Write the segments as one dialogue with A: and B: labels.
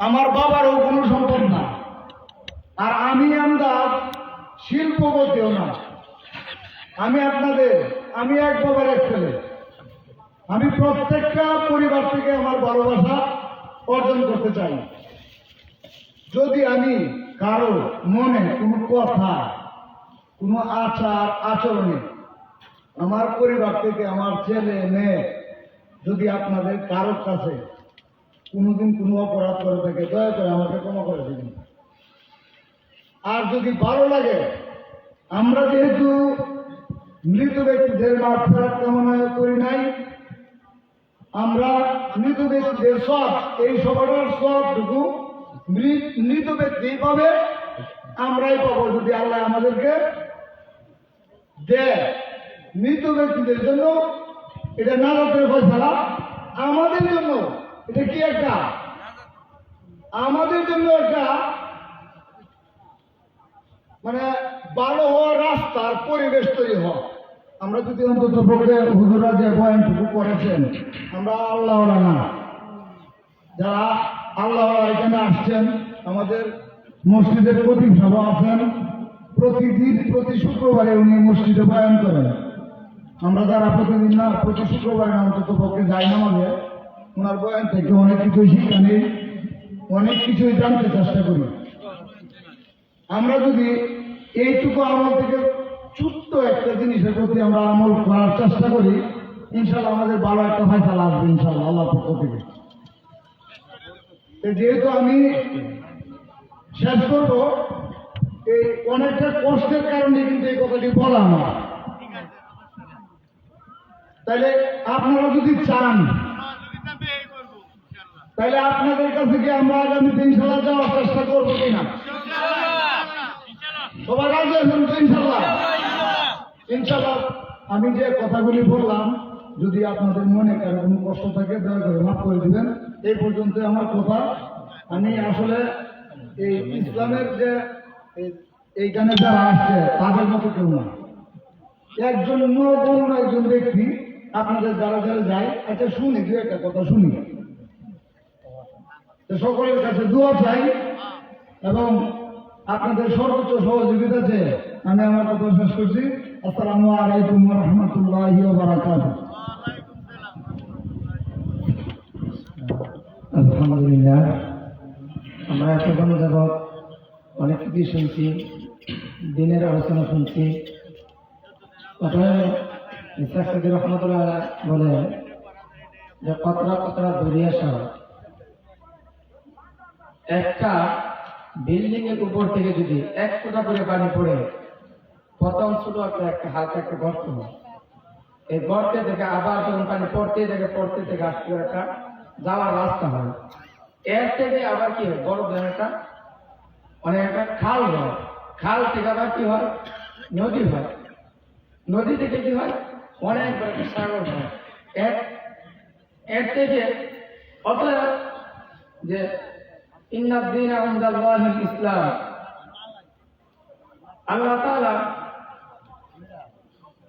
A: আমার বাবারও কোনো সম্পদ না, আর আমি আমদার শিল্পপতিও না। আমি আমি এক বাবার এক ছেলে। আমি প্রত্যেকটা পরিবার থেকে আমার ভালোবাসা অর্জন করতে চাই। যদি আমি কারো মনে কোনো কথা, কোনো আচার আচরণে আমার পরিবার থেকে আমার ছেলে মেয়ে যদি আপনাদের কারোর কাছে কোনোদিন কোনো অপরাধ করে থাকে, দয়া করে আমাকে ক্ষমা করে দিবেন। আর যদি ভালো লাগে, আমরা যেহেতু মৃত ব্যক্তিদের মাগফিরাত কামনা করি নাই, আমরা মৃত ব্যক্তিদের সব এই সবার সবটুকু মৃত ব্যক্তি পাবে, আমরাই পাবো যদি আল্লাহ আমাদেরকে দেয়। মৃত ব্যক্তিদের জন্য এটা নাজাতের ফয়সালা, আমাদের জন্য এটা কি একটা, আমাদের জন্য একটা মানে ভালো হওয়ার রাস্তার পরিবেশ তৈরি হয়। আমরা যদি অন্তত পক্ষে হুজুরা যে বয়ানটুকু করেছেন, আমরা আল্লাহ না, যারা আল্লাহ এখানে আসছেন, আমাদের মসজিদের প্রতীক সভা আছেন, প্রতিদিন প্রতি শুক্রবারে উনি মসজিদে বয়ান করেন। আমরা যারা প্রতিদিন না, প্রতি শুক্রবারে অন্তত পক্ষে যাই না, মানে ওনার বয়ান থেকে অনেক কিছুই শিক্ষা নেই, অনেক কিছুই জানতে চেষ্টা করি। আমরা যদি এইটুকু আমল থেকে ছোট্ট একটা জিনিসের প্রতি আমরা আমল করার চেষ্টা করি, ইনশাল্লাহ আমাদের ভালো একটা ফয়সালা আসবে ইনশাল্লাহ আল্লাহ পক্ষ থেকে। যেহেতু আমি শেষ করবো, এই অনেকটা কষ্টের কারণে কিন্তু এই কথাটি বলা আমার। তাহলে আপনারা যদি চান, তাহলে আপনাদের কাছে কি আমরা আগামীতে ইনশাল্লাহ যাওয়ার চেষ্টা করবো কিনা? সবাই রাজি আছেন তো ইনশাল্লাহ? ইনশাল্লাহ আমি যে কথাগুলি বললাম, যদি আপনাদের মনে কারো কোনো কষ্ট থাকে দয়া করে মাফ করে দিবেন। এই পর্যন্ত আমার কথা। আমি আসলে এই ইসলামের যে এইখানে যারা আসছে তাদের মতো কেউ না, একজন নগণ্য একজন ব্যক্তি আপনাদের যারা যারা যায়। আচ্ছা শুনি, দু একটা কথা শুনি। সকলের কাছে দোয়া চাই এবং আপনাদের সর্বোচ্চ সহযোগিতা চেয়ে আমি আমার কথা শেষ করছি। আসসালামু আলাইকুম ওয়া রাহমাতুল্লাহি ওয়া বারাকাতুহু।
B: আলহামদুলিল্লাহ, আমরা এতক্ষণ যাবৎ অনেক কিছু শুনছি, দিনের আলোচনা শুনছি। প্রথমে ইসহাক সাদি রহমতুল্লাহ বলে যে কতরা কতরা দরিয়া শহর, একটা বিল্ডিং এর উপর থেকে যদি এক ফোঁটা করে পানি পড়ে, প্রথম ছোট একটা হালকা একটা গর্ত হয়, এই গর্তে থেকে আবার যখন পানি পড়তে থেকে আসতে একটা যাওয়ার রাস্তা হয়। এর থেকে আবার কি হয়, বড় একটা অনেক একটা খাল হয়, খাল থেকে আবার কি হয়, নদী হয়, নদী থেকে কি হয়, অনেক বড় একটা সাগর হয়। এর থেকে অতএব যে ইন্নাদ দীন ইনদাল্লাহিল ইসলাম, আল্লাহ তাআলা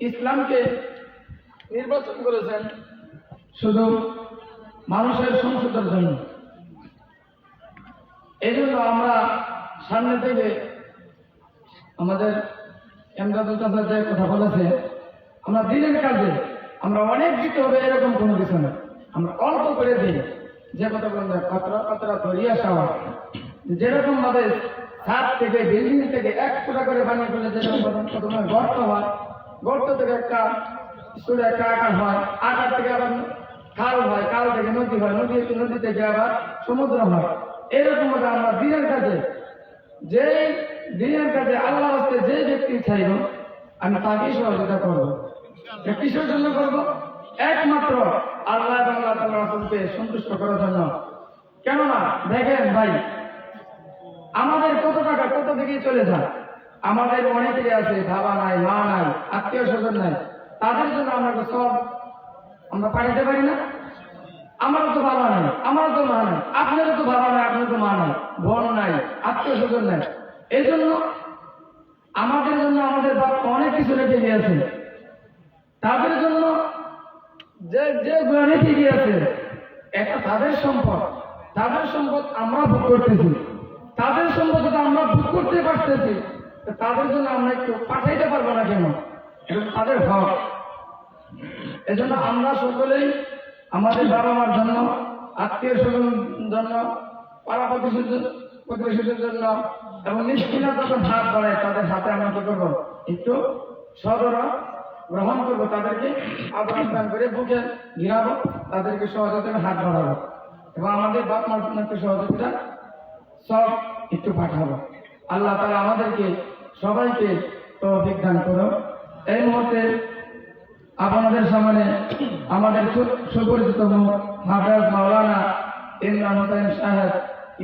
B: ইসলামকে নির্বাচন করেছেন শুধু মানুষের সংশোধনের জন্য। এই জন্য আমরা সামনে থেকে আমাদের এমদাদুল চাচা যে কথা বলেছে, আমরা দিনের কাজে আমরা অনেক দিতে হবে এরকম কোনো কিছু না, আমরা অল্প করে দিই। যে কথা বললেন কতরা কতরা দরিয়া সাওয়া, যেরকম ভাবে ছাদ থেকে বিল্ডিং থেকে এক ফোঁটা করে পানি পড়লে যেরকম প্রথমে গর্ত হয়, গর্ত থেকে একটা স্তরে একটা আকার হয়, আকার থেকে আবার খাল হয়, খাল থেকে নদী হয়, নদী থেকে আবার সমুদ্র হয়। এরকম ভাবে আমরা দিনের কাজে আল্লাহ হচ্ছে যে ব্যক্তি চাইব আমি তাকেই সহযোগিতা করবো। কিসের জন্য করবো? একমাত্র আল্লাহ এবং আল্লাহ তাআলার রাসূলকে সন্তুষ্ট করার জন্য। কেননা দেখেন ভাই, আমাদের কত টাকা কত দিকে চলে যায়, আমাদের অনেকেই আছে বাবা নাই, মা নাই, আত্মীয় স্বজন নাই, তাদের জন্য আমরা সব আমরা পাঠাতে পারি না। আমারও তো বাবা নাই, আমারও তো মা নাই, আপনারও তো বাবা নাই, আপনার তো মা নাই, বোন নাই, আত্মীয় স্বজন নাই। এই জন্য আমাদের জন্য আমাদের বাবা অনেক কিছু রেখে গিয়েছে, তাদের জন্য যে রেখে গিয়েছে এটা তাদের সম্পদ, তাদের সম্পদ আমরা ভোগ করতেছি, তাদের সম্পদ যদি আমরা ভোগ করতে পারতেছি, তো তাদের জন্য আমরা একটু পাঠাইতে পারবো না কেন? এটা তাদের হক। এজন্য আমরা সকলেই আমাদের বাবা মার জন্য, আত্মীয় স্বজনের জন্য, পাড়া প্রতিবেশীদের জন্য এবং নিষ্কিনা যখন হাত বাড়ায় তাদের হাতে আমরা কি করবো? একটু সদর গ্রহণ করবো, তাদেরকে আদর আপ্যায়ন করে বুকে ঘিরাবো, তাদেরকে সহযোগিতা হাত বাড়াবো এবং আমাদের বাপ মার জন্য একটু সহযোগিতা সব একটু পাঠাবো। আল্লাহ তাআলা আমাদেরকে সবাইকে তৌফিক দান করো। এই মুহূর্তে আপনাদের সামনে আমাদের সুপরিচিত মুখ হাফেজ মাওলানা ইমরান হোসেন সাহেব,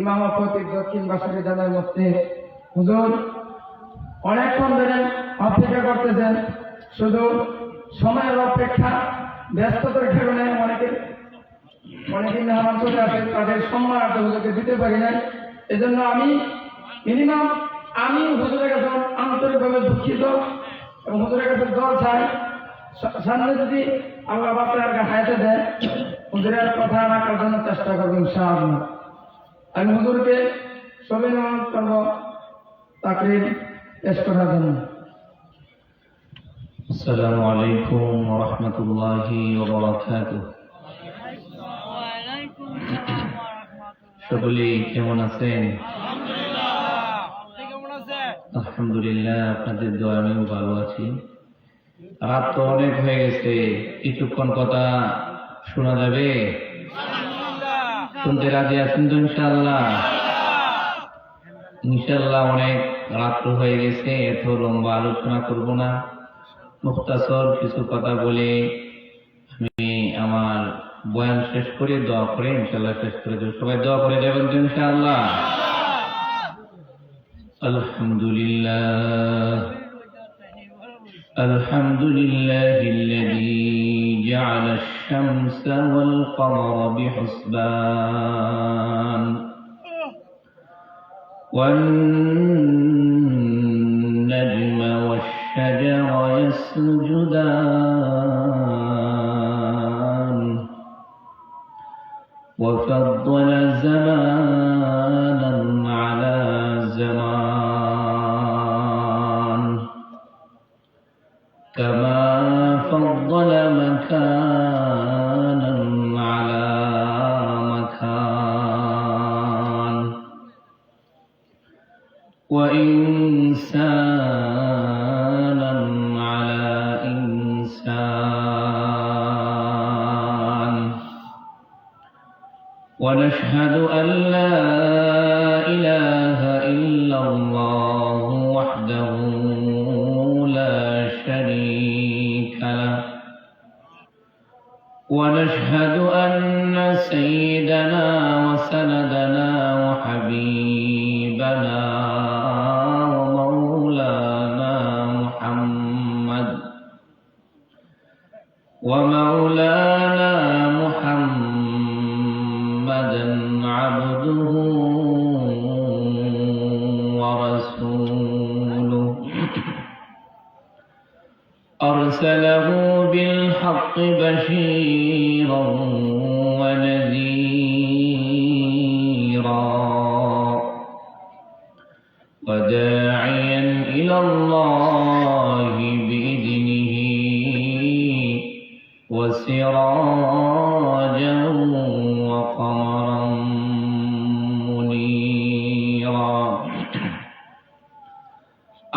B: ইমাম ও খতিব দক্ষিণ বাসারী জানার মসজিদ। হুজুর অনেকক্ষণ ধরে অপেক্ষা করতেছেন, শুধু সময়ের অপেক্ষা, ব্যস্ততার কারণে অনেকে মেহমান চলে আসে, তাদের সম্মান হুজুরকে দিতে পারি নাই। এজন্য আমি হুজুরের কাছে আন্তরিকভাবে দুঃখিত এবং হুজুরের কাছে দোয়া চাই, সামনে যদি আল্লাহ বাচ্চাকে হায়াতে দেয় হুজুরের কথা রাখার জন্য চেষ্টা করবো ইনশাআল্লাহ। আমি হুজুরকে সবাই অনুরোধ করবো তাকরীর পেশ করার জন্য।
C: আসসালামু আলাইকুম ওয়া রাহমাতুল্লাহি ওয়া বারাকাতুহু। সকলেই কেমন আছেন? আলহামদুলিল্লাহ, আপনাদের দোয়া আমিও ভালো আছি। রাত তো অনেক হয়ে গেছে, কিছুক্ষণ কথা শোনা যাবে? শুনতে রাজি আছেন তো? ইনশাআল্লাহ। ইনশাআল্লাহ অনেক রাত হয়ে গেছে, এত লম্বা আলোচনা করব না, মুখতাসর কিছু কথা বলে আমি আমার বয়ান শেষ করে দোয়া করে ইনশাআল্লাহ শেষ করে দেব। সবাই দোয়া করে যাবেন তো ইনশাআল্লাহ। আলহামদুলিল্লাহ الذي جعل الشمس والقمر بحسبان والنجم والشجر يسجدان وفضل زمانا على زمان كما فضل مكانا على مكان وإنسانا على إنسان ونشهد أن لا إله إلا الله وحده لا شريك له ونشهد أن سيدنا وسندنا وحبيبنا ومولانا محمدا عبده ورسوله أرسله بالحق بشيرا ونذيرا وداعيا إلى الله بإذنه وسراجا وقمرا منيرا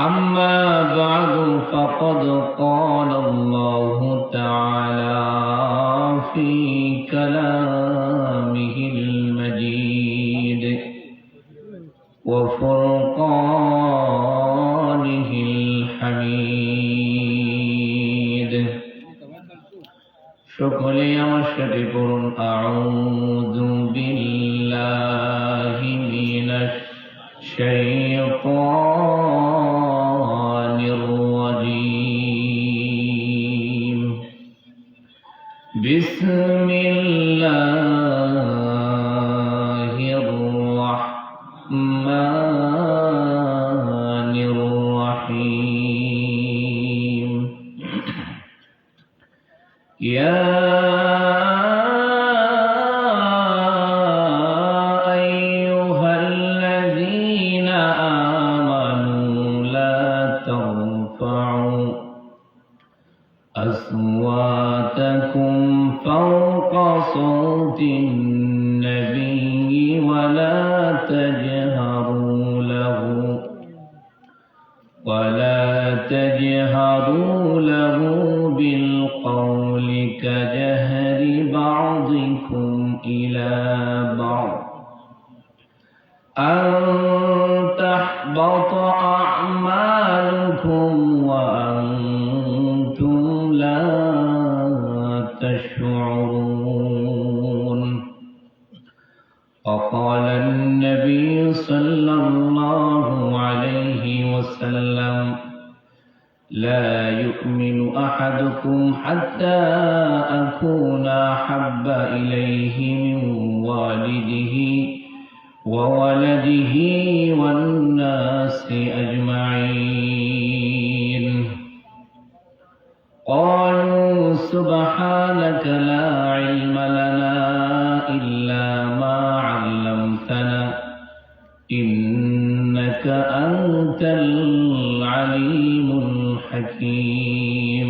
C: أما بعد فقد قال الله تعالى في كلامه المجيد وفرقانه الحميد সকলে আমার সাথে পড়ুন আউযু বিল্লাহি মিনাশ শাইতানির রাজীম বিসমিল্লাহির রাহমানির রাহিম يا أن تحبط أعمالكم وأنتم لا تشعرون. وقال النبي صلى الله عليه وسلم: لا يؤمن أحدكم حتى أكون أحب إليه من والده وولده والناس أجمعين. قالوا: سبحانك لا علم لنا إلا ما علمتنا إنك أنت العليم الحكيم.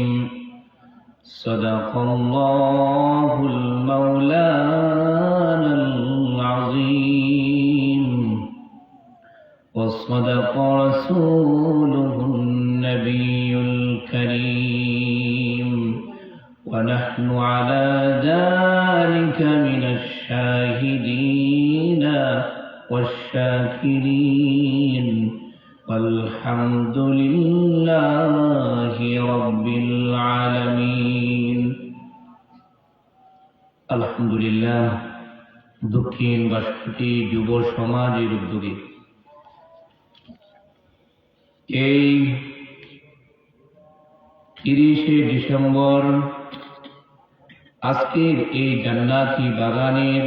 C: صدق الله المولانا العظيم وصدق رسوله النبي الكريم ونحن على ذلك من الشاهدين والشاكرين والحمد لله رب العالمين. আলহামদুলিল্লাহ, দক্ষিণ ৬২ যুব সমাজের উদ্যোগে এই ৩০শে ডিসেম্বর আজকের এই জান্নাতি বাগানের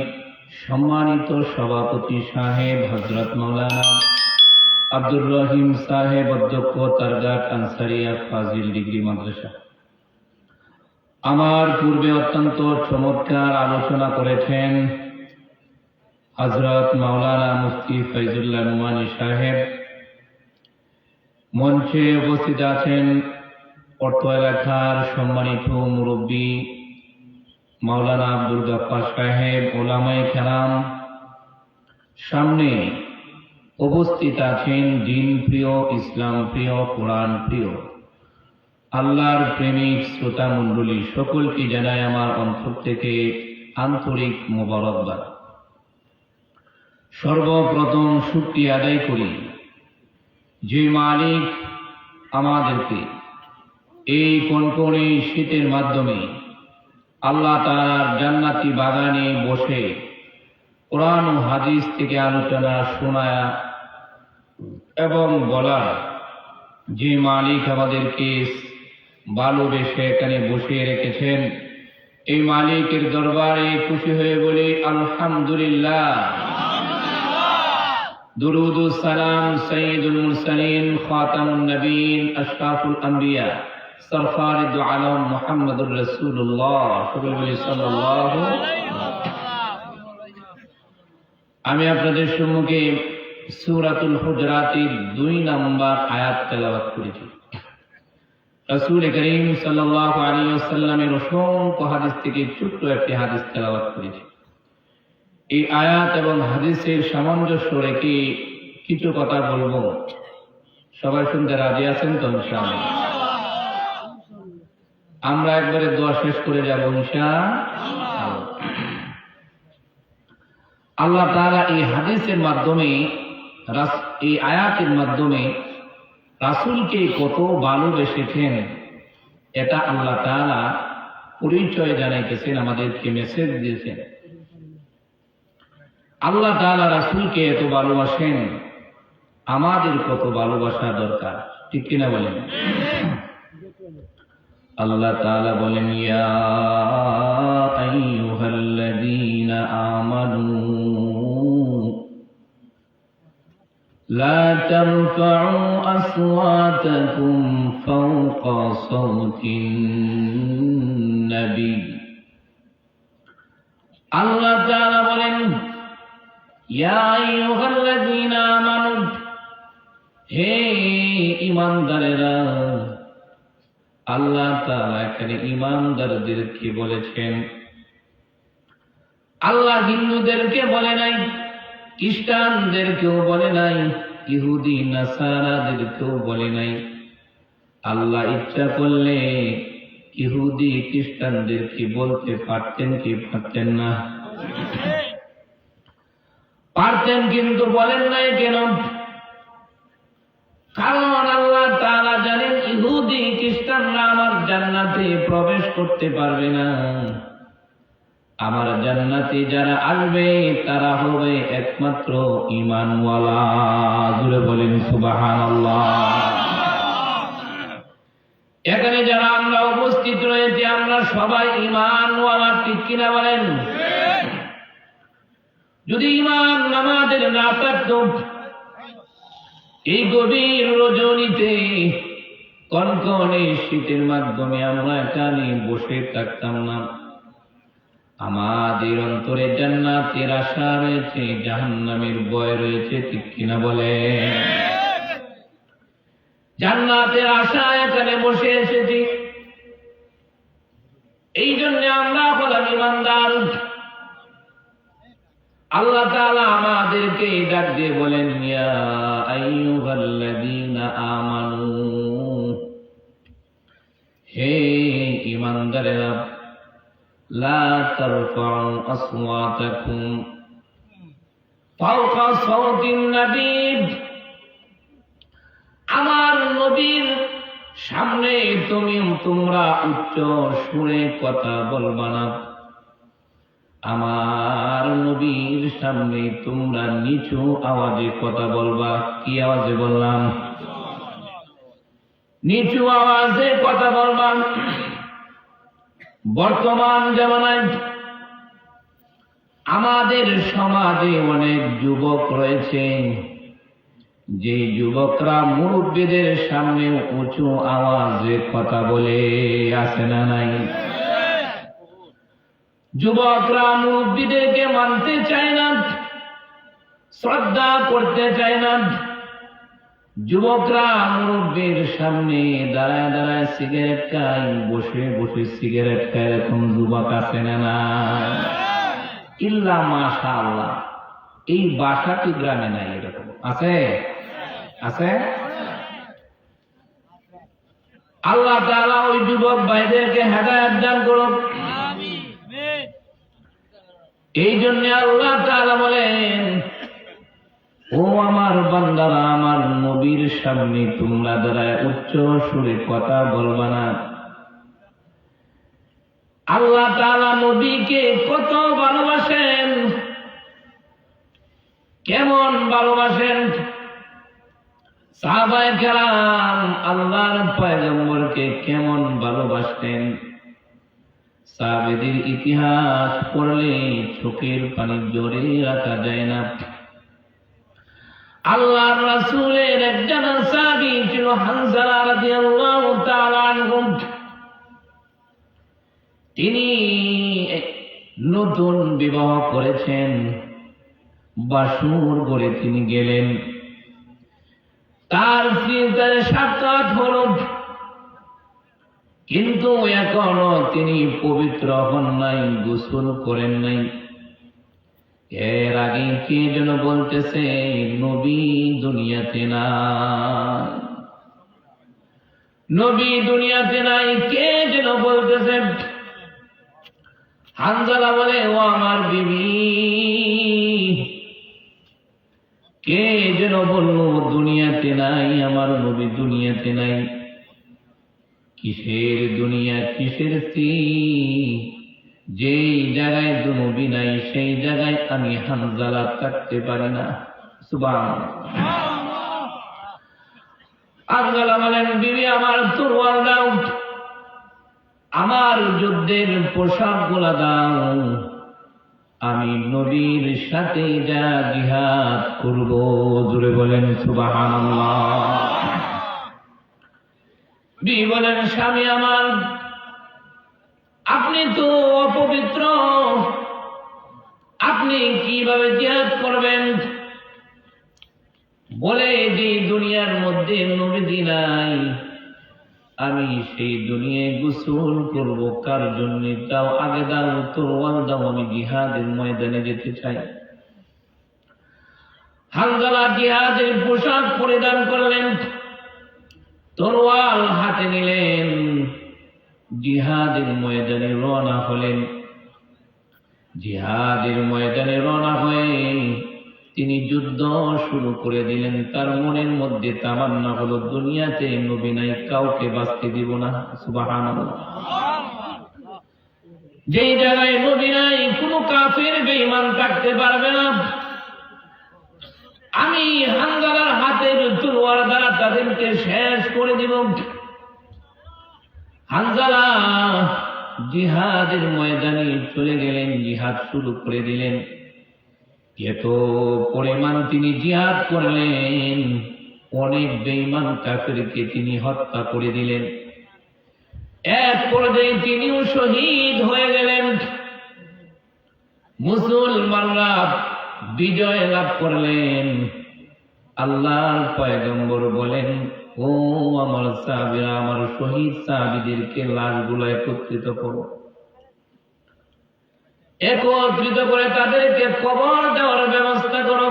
C: সম্মানিত সভাপতি সাহেব হযরত মাওলানা আব্দুর রহিম সাহেব, অধ্যক্ষ তারগাট আনসারিয়া ফাজিল ডিগ্রি মাদ্রাসা, আমার পূর্বে অত্যন্ত চমৎকার আলোচনা করেছেন হযরত মাওলানা মুফতি ফয়জুল্লাহ নুমানী সাহেব। মঞ্চে উপস্থিত আছেন অর্থ এলাকার সম্মানিত মুরব্বী মাওলানা আব্দুল গফফার সাহেব, ওলামায়ে কেরাম। সামনে উপস্থিত আছেন দিন প্রিয়, ইসলাম প্রিয়, কোরআন প্রিয়, আল্লাহর প্রেমিক শ্রোতা মণ্ডলী। সকলকে জানাই আমার অন্তর থেকে আন্তরিক মোবারকবাদ। সর্বপ্রথম শুকরিয়া আদায় করি যে মালিক আমাদেরকে এই কনকনে শীতের মাধ্যমে আল্লাহ তাআলার জান্নাতি বাগানে বসে কোরআন ও হাদিস থেকে আলোচনা শোনায়া এবং বলা, যে মালিক আমাদেরকে ভালোবেসে এখানে বসিয়ে রেখেছেন, এই মালিকের দরবারে খুশি হয়ে বলি আলহামদুলিল্লাহ। দুরুদ ও সালাম সাইয়্যিদুল মুরসালিন, খাতামুন নবীন, আশরাফুল আম্বিয়া, সরকারে দু আলম মুহাম্মদুর রাসূলুল্লাহ সাল্লাল্লাহু আলাইহি ওয়াসাল্লাম। আমি আপনাদের সম্মুখে সূরাতুল হুজরাতের ২ নম্বর আয়াত তেলাওয়াত করেছি। রাসূল করিম সাল্লাল্লাহু আলাইহি ওয়াসাল্লামের অসংখ্য হাদিস থেকে ছোট্ট একটি হাদিস তেলাওয়াত করেছি। এই আয়াত এবং হাদিসের সামঞ্জস্য রেখে কিছু কথা বলবো। সবাই শুনতে রাজি আছেন তো? ইনশাআল্লাহ আমরা একবারে দোয়া শেষ করে যাব ইনশাআল্লাহ। আল্লাহ তাআলা এই হাদিসের মাধ্যমে, এই আয়াতের মাধ্যমে রাসূলকে কত ভালোবেসেছেন এটা আল্লাহ তাআলা পরিচয় জানাইতেছেন, আমাদেরকে মেসেজ দিয়েছেন। আল্লাহ তাআলা রাসূলকে এত ভালোবাসেন, আমাদের কত ভালোবাসা দরকার, ঠিক কিনা বলেন? আল্লাহ তাআলা বলেন, ইয়া আইয়ুহাল্লাযীনা আমানু লা তারফা'উ আসওয়াতাকুম ফাওকা সাওতিন নবী। আল্লাহ তাআলা বলেন, ইয়া আইয়ুহাল্লাযীনা আমানু, হে ঈমানদারেরা। আল্লাহ তাআলা এখানে ঈমানদারদেরকে বলেছেন। আল্লাহ হিন্দুদেরকে বলে নাই, খ্রিস্টানদেরকেও বলে নাই, ইহুদি নাসারাদেরকেও বলে নাই। আল্লাহ ইচ্ছা করলে ইহুদি খ্রিস্টানদেরকে বলতে পারতেন কি পারতেন না? পারতেন পারতেন, কিন্তু বলেন নাই কেন? কারণ আল্লাহ তাআলা জানেন ইহুদি খ্রিস্টানরা আমার জান্নাতে প্রবেশ করতে পারবে না। আমার জান্নাতে যারা আসবে তারা হবে একমাত্র ঈমানওয়ালা। জোরে বলেন সুবহানাল্লাহ। এখানে যারা আমরা উপস্থিত রয়েছে আমরা সবাই ঈমানওয়ালা, ঠিক কিনা বলেন? যদি ঈমান আমাদের না থাকতো, এই গভীর রজনীতে কনকনে শীতের মাধ্যমে আমরা এখানে বসে থাকতাম না। আমাদের অন্তরে জান্নাতের আশা রয়েছে, জাহান্নামের ভয় রয়েছে, ঠিক কিনা বলে? জান্নাতের আশা এখানে বসে এসেছি, এই জন্য আমরা হলাম ঈমানদার। আল্লাহ তাআলা আমাদেরকে ডাক দিয়ে বলেন, ইয়া আইয়ুহাল্লাযীনা আমানু, হে ঈমানদারেরা, লা তারফাউ আসওয়াতাকুম ফাওকা সাওতিন নবী, আমার নবীর সামনে তোমরা উচ্চ সুরে কথা বলবা না। আমার নবীর সামনে তোমরা নিচু আওয়াজে কথা বলবা। কি আওয়াজে বললাম? নিচু আওয়াজে কথা বলবা। বর্তমান জামানায় আমাদের সমাজে অনেক যুবক রয়েছে, যে যুবকরা মুরব্বীদের সামনে উঁচু আওয়াজে কথা বলে, আছে না নাই? যুবকরা মুরব্বীদেরকে মানতে চায় না, শ্রদ্ধা করতে চায় না। যুবকরা মুরব্বীর সামনে দাঁড়ায় দাঁড়ায় সিগারেট খায়, বসে বসে সিগারেট খায়, এরকম যুবক আছে না না? ইল্লা মাশাআল্লাহ, এই বাসাটি গ্রামে নাই, এরকম আছে? আছে? আল্লাহ তাআলা ওই যুবক ভাইদেরকে হেদায়েত দান করুন। এই জন্য আল্লাহ তাআলা বলেন, ও আমার বান্দারা, আমার নবীর সামনে তোমরা দাঁড়ায় উচ্চ সুরে কথা বলবা না। আল্লাহ তাআলা নবীকে কত ভালোবাসেন, কেমন ভালোবাসেন! সাহাবায়ে কেরাম আল্লাহর পয়গম্বরকে কেমন ভালোবাসতেন! সাহাবীদের ইতিহাস পড়লে চোখের পানি জোরে রাখা যায় না। আল্লাহর রাসূলের একজন সাহাবী ছিল হানজালা রাদিয়াল্লাহু তাআলা আনহু। তিনি নতুন বিবাহ করেছেন, বাসর ঘরে তিনি গেলেন, তার স্ত্রীর সাক্ষাৎ হল, কিন্তু এখনো তিনি পবিত্র হন নাই, গোসল করেন নাই। এর আগে কে যেন বলতেছে নবী দুনিয়াতে নাই, নবী দুনিয়াতে নাই, কে যেন বলতেছে। হানজালা বলে, ও আমার বিবি, কে যেন বলল দুনিয়াতে নাই, আমার নবী দুনিয়াতে নাই। কিসের দুনিয়া, কিসের স্ত্রী? যেই জায়গায় নবী নাই সেই জায়গায় আমি হানজালা থাকতে পারি না। সুবহানাল্লাহ। হানজালা বলেন, বিবি আমার তরোয়াল দাও, আমার যুদ্ধের পোশাক গুলা দাও, আমি নবীর সাথে যা জিহাদ করব। জোরে বলেন সুবহানাল্লাহ। বিবি বলেন, স্বামী আমার, আপনি তো অপবিত্র, আপনি কিভাবে জিহাদ করবেন? বলে, যে দুনিয়ার মধ্যে নবী নাই, আমি সেই দুনিয়ায় গোসল করব কার জন্য? দাও, আগে দাও, তরোয়াল দাও, আমি জিহাদের ময়দানে যেতে চাই। হানজালা জিহাদের পোশাক পরিধান করলেন, তরোয়াল হাতে নিলেন, জিহাদের ময়দানে রওনা হলেন। জিহাদের ময়দানে রওনা হয়ে তিনি যুদ্ধ শুরু করে দিলেন। তার মনের মধ্যে তামান্না হলো, দুনিয়াতে নবী নাই, কাউকে বাঁচতে দিব না। সুবহানাল্লাহ। যেই জায়গায় নবী নাই, কোনো কাফের বেঈমান থাকতে পারবে না। আমি হানজালার হাতের তলোয়ার দ্বারা তাদেরকে শেষ করে দিব। হানজালা জিহাদের ময়দানে চলে গেলেন, জিহাদ শুরু করে দিলেন। এত পরিমাণ তিনি জিহাদ করলেন, অনেক বেঈমান কাফেরকে তিনি হত্যা করে দিলেন। এক পর্যায়ে তিনিও শহীদ হয়ে গেলেন। মুসলমানরা বিজয় লাভ করলেন। আল্লাহর পয়গম্বর বলেন, ও আমার সাহাবীরা, আমার শহীদ সাহাবীদেরকে লাশগুলো একত্রিত করো, একত্রিত করে তাদেরকে কবর দেওয়ার ব্যবস্থা করো।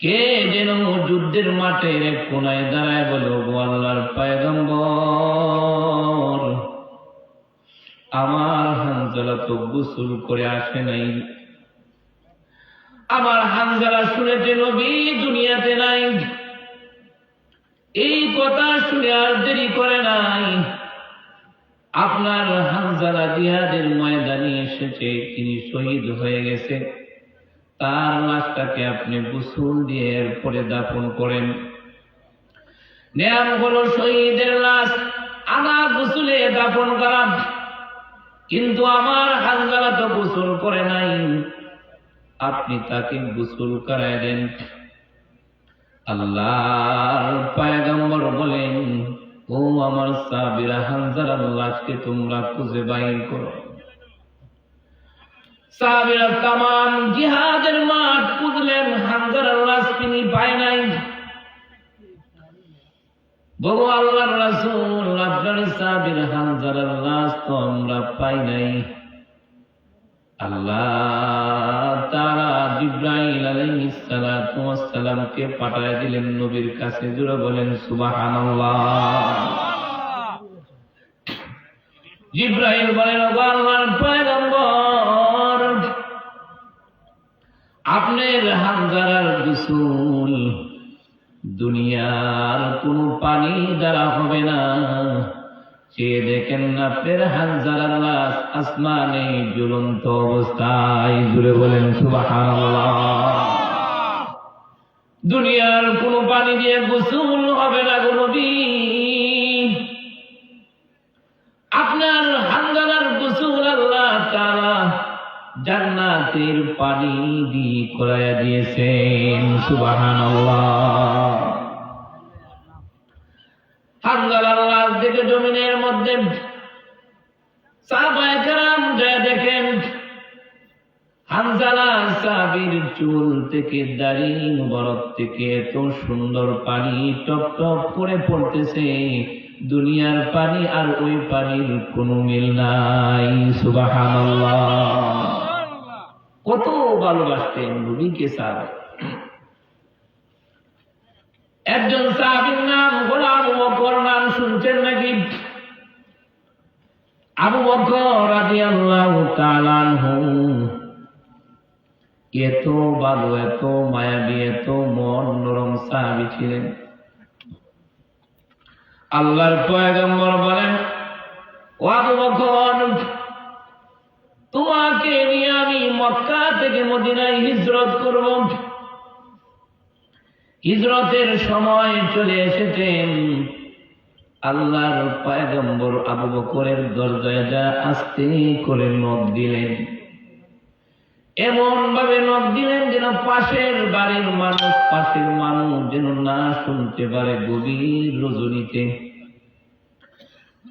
C: কে যেন যুদ্ধের মাঠের এক কোনায় দাঁড়ায় বলো, গো আল্লাহর পয়গম্বর, আমার হানজালা তো গোসল করে আসে নাই। আমার হানজালা শুনেছে নবী দুনিয়াতে নাই। এই কথা শুনে আর দেরি করে নাই। আপনার হানজালা জিহাদের ময়দানে এসেছে, তিনি শহীদ হয়ে গেছে। তার লাশটাকে আপনি গোসল দিয়ে এরপরে দাফন করেন। নিয়ম হলো শহীদের লাশ আনা গোসলে দাফন করা, কিন্তু আমার হানজালা তো গোসল করে নাই, আপনি তাকে গোসল করায় দেন। আল্লাহর পয়গম্বর বলেন, ও আমার সাহাবীরা, হানজালার লাশকে তোমরা খুঁজে বাইর করো। সাহাবীরা তামাম জিহাদের মাঠ খুঁজলেন, হানজালার লাশ তিনি পায় নাই। বলো আল্লাহর রাসূল, আপনার সাহাবীর হানজালার লাশ তো আমরা পাই নাই। আল্লাহ তাআলা জিবরাইল আলাইহিস সালাতু ওয়াস সালামকে পাঠিয়ে দিলেন নবীর কাছে। জোরে বলেন সুবহানাল্লাহ। জিবরাইল বলেন, ও আল্লাহর পয়গম্বর, আপনার হানজালার গোসল দুনিয়ার কোনো পানি দ্বারা হবে না। চেয়ে দেখেন আপনার হানজালার লাশ আসমানে ঝুলন্ত অবস্থায়। জুড়ে বলেন সুবহানাল্লাহ। দুনিয়ার কোনো পানি দিয়ে গোসল হবে না গো নবী, আপনার হানজালার গোসল আল্লাহ তাআলা জান্নাতের পানি দিয়ে করায়া দিয়েছেন। সুবহানাল্লাহ। হানজালার লাশ দেখে জমিনের মধ্যে সাহাবায়ে কেরাম যায় দেখেন, হানজালা সাহাবীর চুল থেকে দাড়ি মুবারক থেকে এত সুন্দর পানি টপ টপ করে পড়তেছে। দুনিয়ার পানি আর ওই পানির কোনো মিল নাই। সুবহানাল্লাহ। কত ভালোবাসতেন নবীকে সাহাবা। একজন সাহাবীর নাম হলো আবু বকর, নাম শুনছেন নাকি? আবু বকর রাদিয়াল্লাহু তাআলা আনহু এত ভালো, এত মায়াবী, এত মন নরম সাহাবী ছিলেন। আল্লাহর পয়গম্বর বলেন, ও আবু বকর, তোমাকে নিয়ে আমি মক্কা থেকে মদিনায় হিজরত করব। হিজরতের সময় চলে এসেছেন। আল্লাহর পয়গম্বর আবু বকরের দরজায় যা আস্তে করে নখ দিলেন, এমন ভাবে নখ দিলেন যেন পাশের বাড়ির মানুষ, পাশের মানুষ যেন না শুনতে পারে। গভীর রজনীতে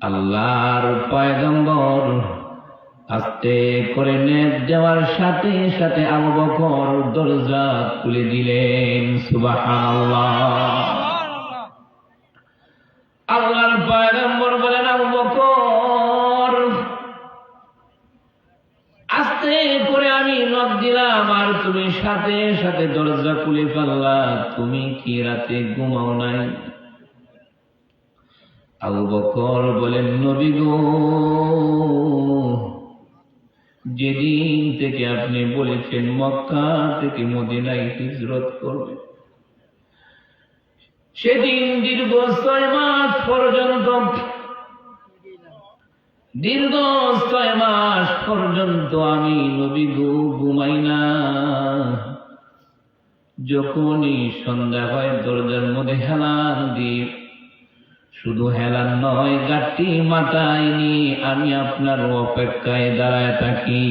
C: আল্লাহর পয়গম্বর আস্তে করে নেট দেওয়ার সাথে সাথে আবু বকর দরজা খুলে দিলেন। সুবহানাল্লাহ। আল্লাহর পয়গম্বর বলেন, আবু বকর, আস্তে করে আমি নখ দিলাম আর তুমি সাথে সাথে দরজা খুলে ফেললা। তুমি কি রাতে ঘুমাও নাই? আবু বকর বলেন, নবী গো, যেদিন থেকে আপনি বলেছেন মক্কা থেকে মদিনায় হিজরত করবে, সেদিন দীর্ঘ 6 মাস পর্যন্ত আমি নবী ঘুমাই না। যখনই সন্ধ্যা হয় দরজার মধ্যে হেলান দিয়ে, শুধু হেলান নয়, গাঁটটি মাথায় নিয়ে আমি আপনার অপেক্ষায় দাঁড়ায় থাকি।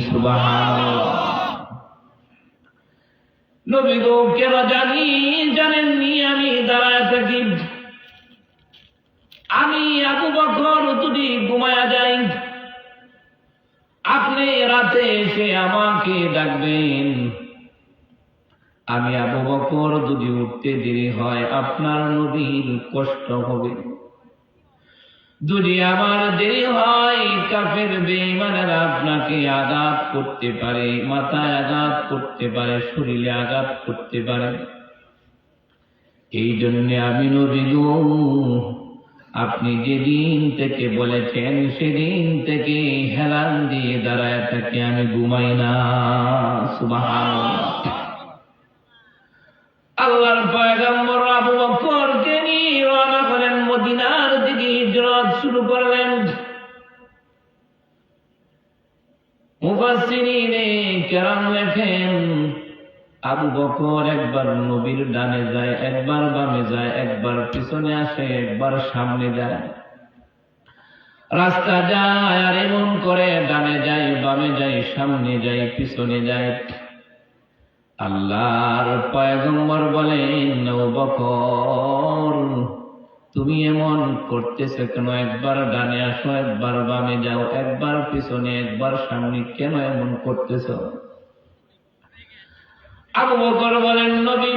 C: সুবহানাল্লাহ। নবী গো কেন জানেননি আমি দাঁড়ায় থাকি? আমি আবু বকর যদি ঘুমায়া যাই, আপনি রাতে এসে আমাকে ডাকবেন। আমি আবু বকর যদি উঠতে দেরি হয়, আপনার নবীর কষ্ট হবে। যদি আমার দেরি হয়, কাফের বেঈমানেরা আপনাকে আঘাত করতে পারে, মাথায় আঘাত করতে পারে, শরীরে আঘাত করতে পারে। এই জন্য আমি নবী গো, আপনি যেদিন থেকে বলেছেন সেদিন থেকে হেলান দিয়ে দাঁড়ায় থাকি, আমি ঘুমাই না। সুবহানাল্লাহ। আল্লাহর পয়গম্বর আবু বকরকে নিয়ে রওনা করেন, মদিনার দিকে হিজরত শুরু করলেন। মুফাসসিরিনে কেরাম লেখেন, আবু বকর একবার নবীর ডানে যায়, একবার বামে যায়, একবার পিছনে আসে, একবার সামনে যায়। রাস্তা যায় আর এমন করে ডানে যায়, বামে যায়, সামনে যায়, পিছনে যায়। আল্লাহর পয়গম্বর বলেন, আবু বকর তুমি এমন করতেছো কেন? একবার ডানে আসো, একবার বামে যাও, একবার পিছনে, একবার সামনে, কেন এমন করতেছো? আবু বকর বলেন, নবী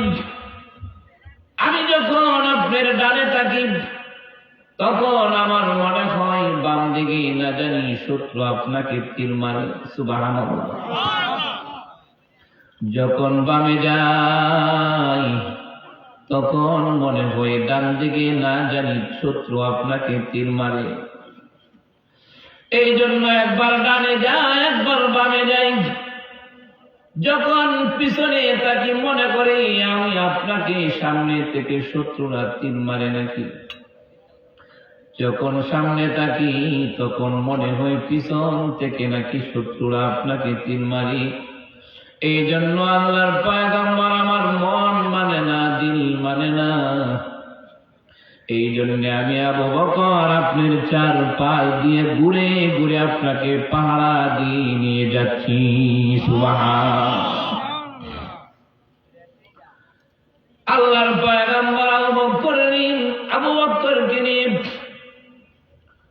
C: আমি যখন আপনার ডানে থাকি, তখন আমার মনে হয় বাম দিকে না জানি শত্রু আপনাকে তীর মারে। সুবহানাল্লাহ। যখন বামে যাই, তখন মনে হয় ডান দিকে না জানি শত্রু আপনাকে তীর মারে। এই জন্য একবার ডানে যাই, একবার বামে যাই। যখন পিছনে তাকি, মনে করি আমি আপনাকে সামনে থেকে শত্রুরা তীর মারে নাকি। যখন সামনে তাকি, তখন মনে হয় পিছন থেকে নাকি শত্রুরা আপনাকে তীর মারি। এই জন্য আল্লাহর পয়গম্বর আমার মন মানে না, দিল মানে না। এই জন্য আমি আবু বকর আপনার 4 পাশ দিয়ে ঘুরে ঘুরে আপনাকে পাহারা দিয়ে নিয়ে যাচ্ছি। সুবহানাল্লাহ। আল্লাহর পয়গম্বর আবু বকরকে নিয়ে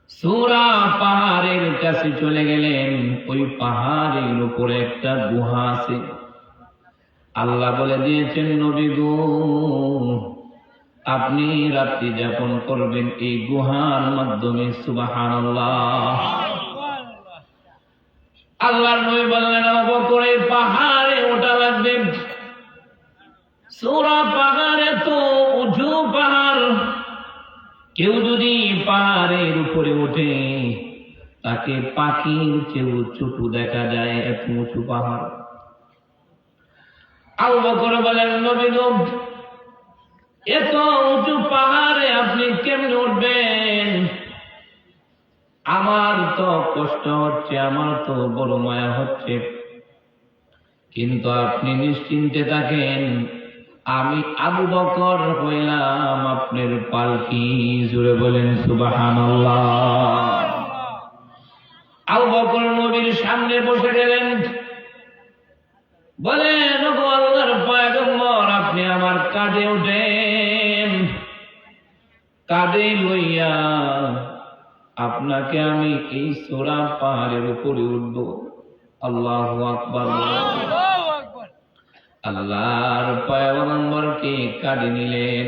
C: সূরা পাহাড়ের কাছে চলে গেলেন। ওই পাহাড়ের উপরে একটা গুহা আছে। আল্লাহ বলে দিয়েছেন, নবী গো আপনি রাত্রি যাপন করবেন এই গুহার মাধ্যমে। সুবহানাল্লাহ। আল্লাহর নবী বললেন, আবু বকর এই পাহাড়ে ওঠা লাগবে। সূরা পাহাড়ে তো উঁচু পাহাড়, কেউ যদি পাহাড়ের উপরে ওঠে তাকে পাখির চেয়েও ছোট দেখা যায়, এত উঁচু পাহাড়। আবু বকর বলেন, নবী গো এত উঁচু পাহাড়ে আপনি কেমনে উঠবেন? আমার তো কষ্ট হচ্ছে, আমার তো বড় মায়া হচ্ছে, কিন্তু আপনি নিশ্চিন্তে থাকেন, আমি আবু বকর হইলাম আপনার পালকি। জুড়ে বলেন সুবহানাল্লাহ। আবু বকর নবীর সামনে বসে গেলেন। বলেন, ওগো আল্লাহর পয়গম্বর আপনি আমার কাঁধে উঠেন, কাঁধে লইয়া আপনাকে আমি এই সূরা পাহাড়ের উপরে উঠব। আল্লাহু আকবার। আল্লাহর পয়গম্বরকে কাঁধে নিলেন।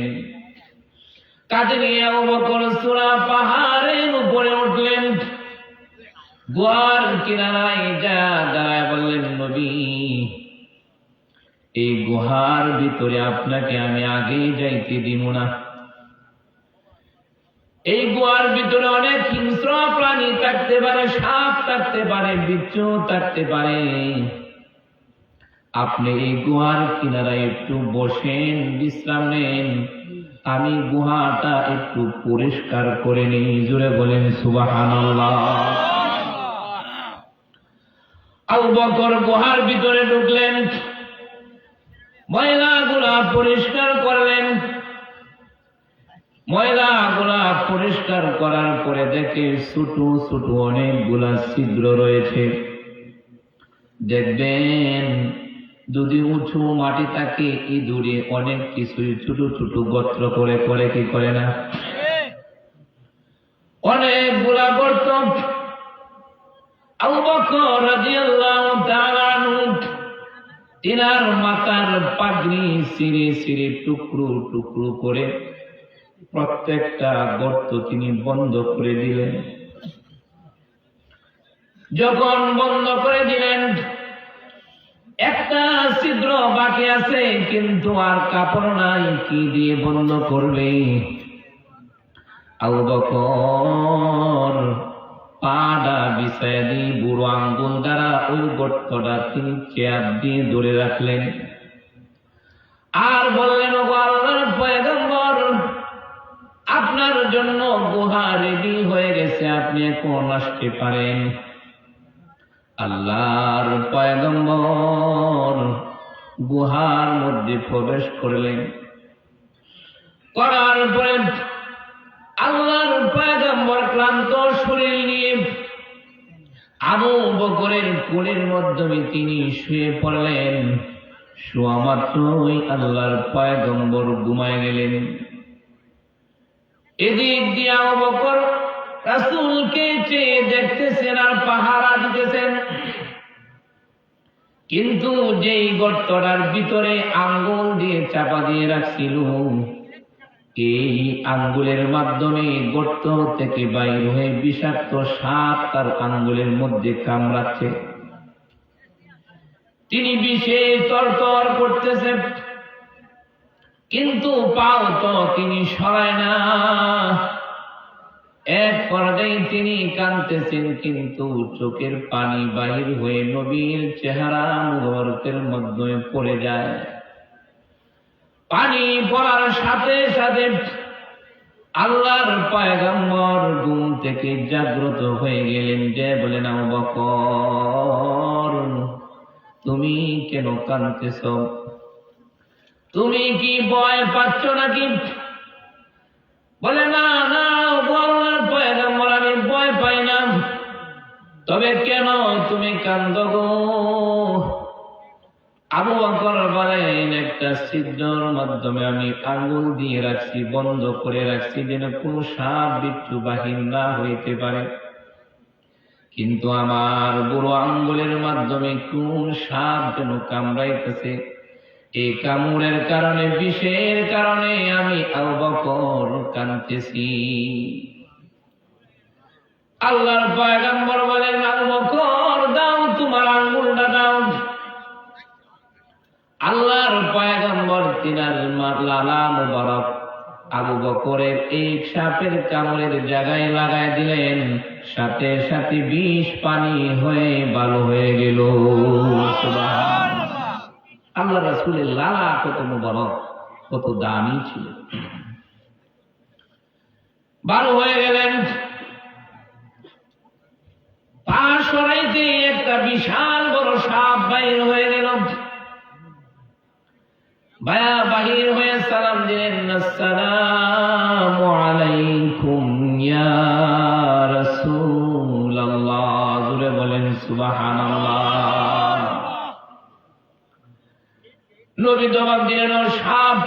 C: কাঁধে নিয়ে আবু বকর সূরা পাহাড়ের উপরে উঠলেন। গুহার কিনারায় যা দাঁড়ায় বললেন, নবী এই গুহার ভিতরে আপনাকে আমি আগে যাইতে দিব না। এই গুহার ভিতরে অনেক হিংস্র প্রাণী থাকতে পারে, সাপ থাকতে পারে, বিচ্ছু থাকতে পারে। আপনি এই গুহার কিনারায় একটু বসেন, বিশ্রাম নেন, আমি গুহাটা একটু পরিষ্কার করে নিই। জোরে বলেন সুবহানাল্লাহ। আবু বকর গুহার ভিতরে ঢুকলেন, ময়লাগুলা পরিষ্কার করলেন। ময়লাগুলা পরিষ্কার করার পরে দেখে ছোট ছোট অনেকগুলা ছিদ্র রয়েছে। দেখবেন যদি উঁচু মাটি থাকে ইঁদুরে অনেক কিছুই ছোট ছোট গর্ত করে কি করে না, অনেকগুলা গর্ত। আবু বকর রাদিয়াল্লাহু তাআলা আনহু তিনার মাথার পাগড়ি ছিঁড়ে ছিঁড়ে টুকরো টুকরো করে প্রত্যেকটা গর্ত তিনি বন্ধ করে দিলেন। যখন বন্ধ করে দিলেন, একটা ছিদ্র বাকি আছে, কিন্তু আর কাপড় নাই, কি দিয়ে বন্ধ করবে? আবু বকর পাটা বিছায় দিয়ে বুড়ো আঙ্গুল দ্বারা ওই গর্তটা তিনি চেয়ার দিয়ে ধরে রাখলেন। আর বললেন, ওগো আল্লাহর পয়গম্বর, আপনার জন্য গুহা রেডি হয়ে গেছে, আপনি এখন আসতে পারেন। আল্লাহর পয়গম্বর গুহার মধ্যে প্রবেশ করলেন। করার পরে আল্লাহর পয়গম্বর ক্লান্ত শরীর নিয়ে আবু বকরের কোলের মাধ্যমে তিনি শুয়ে পড়লেন। শোয়া মাত্রই আল্লাহর পয়গম্বর ঘুমায় গেলেন। এদিক দিয়ে আবু বকর রাসূলকে চেয়ে দেখতেছেন আর পাহারা দিতেছেন। কিন্তু যেই গর্তটার ভিতরে আঙ্গুল দিয়ে চাপা দিয়ে রাখছিল, এই আঙ্গুলের মাধ্যমে গর্ত থেকে বাইর হয়ে বিষাক্ত সাপ তার আঙ্গুলের মধ্যে কামড়াচ্ছে। তিনি বিষে তরতর করতেছেন, কিন্তু পাও তো তিনি সরায় না। এক পর্যায়ে তিনি কাঁদতেছেন, কিন্তু চোখের পানি বাহির হয়ে নবীর চেহারা মুবারকের মধ্যে পড়ে যায়। পানি পড়ার সাথে সাথে আল্লাহর পয়গম্বর ঘুম থেকে জাগ্রত হয়ে গেলেন। যে বলেন, আবু বকর, তুমি কেন কাঁদতেছ? তুমি কি ভয় পাচ্ছ নাকি? বলে, না না আল্লাহর পয়গম্বর, আমি ভয় পাই না। তবে কেন তুমি কাঁদো গো? আবু বকর বলেন, একটা ছিদ্রের মাধ্যমে আমি আঙ্গুল দিয়ে রাখছি, বন্ধ করে রাখছি, যেন কোনো সাপ বিচ্ছু বাহির না হইতে পারে। কিন্তু আমার বুড়ো আঙ্গুলের মাধ্যমে কোন সাপ যেন কামড়াইতেছে। এই কামড়ের কারণে, বিষের কারণে আমি আবু বকর কাঁদতেছি। আল্লাহর পয়গম্বর বলেন, আবু বকর দাও, তোমার আঙ্গুলটা দাও। আল্লাহর পয়গম্বর তিনার লালা মুবারক আবু বকরের এই সাপের কামড়ের জায়গায় লাগায় দিলেন। সাথে সাথে বিষ পানি হয়ে ভালো হয়ে গেল। সুবহানাল্লাহ। আল্লাহ রাসূলের লালা কত মুবারক, কত দামি ছিল। ভালো হয়ে গেলেন। পা সরাইতে একটা বিশাল বড় সাপ বাইর হয়ে গেল। ভায়া বাহির হয়ে সালাম দিলেন, আসসালামু আলাইকুম ইয়া রাসূলুল্লাহ। জোরে বলেন সুবহানাল্লাহ। নবী জবাব দিলেন, সাপ,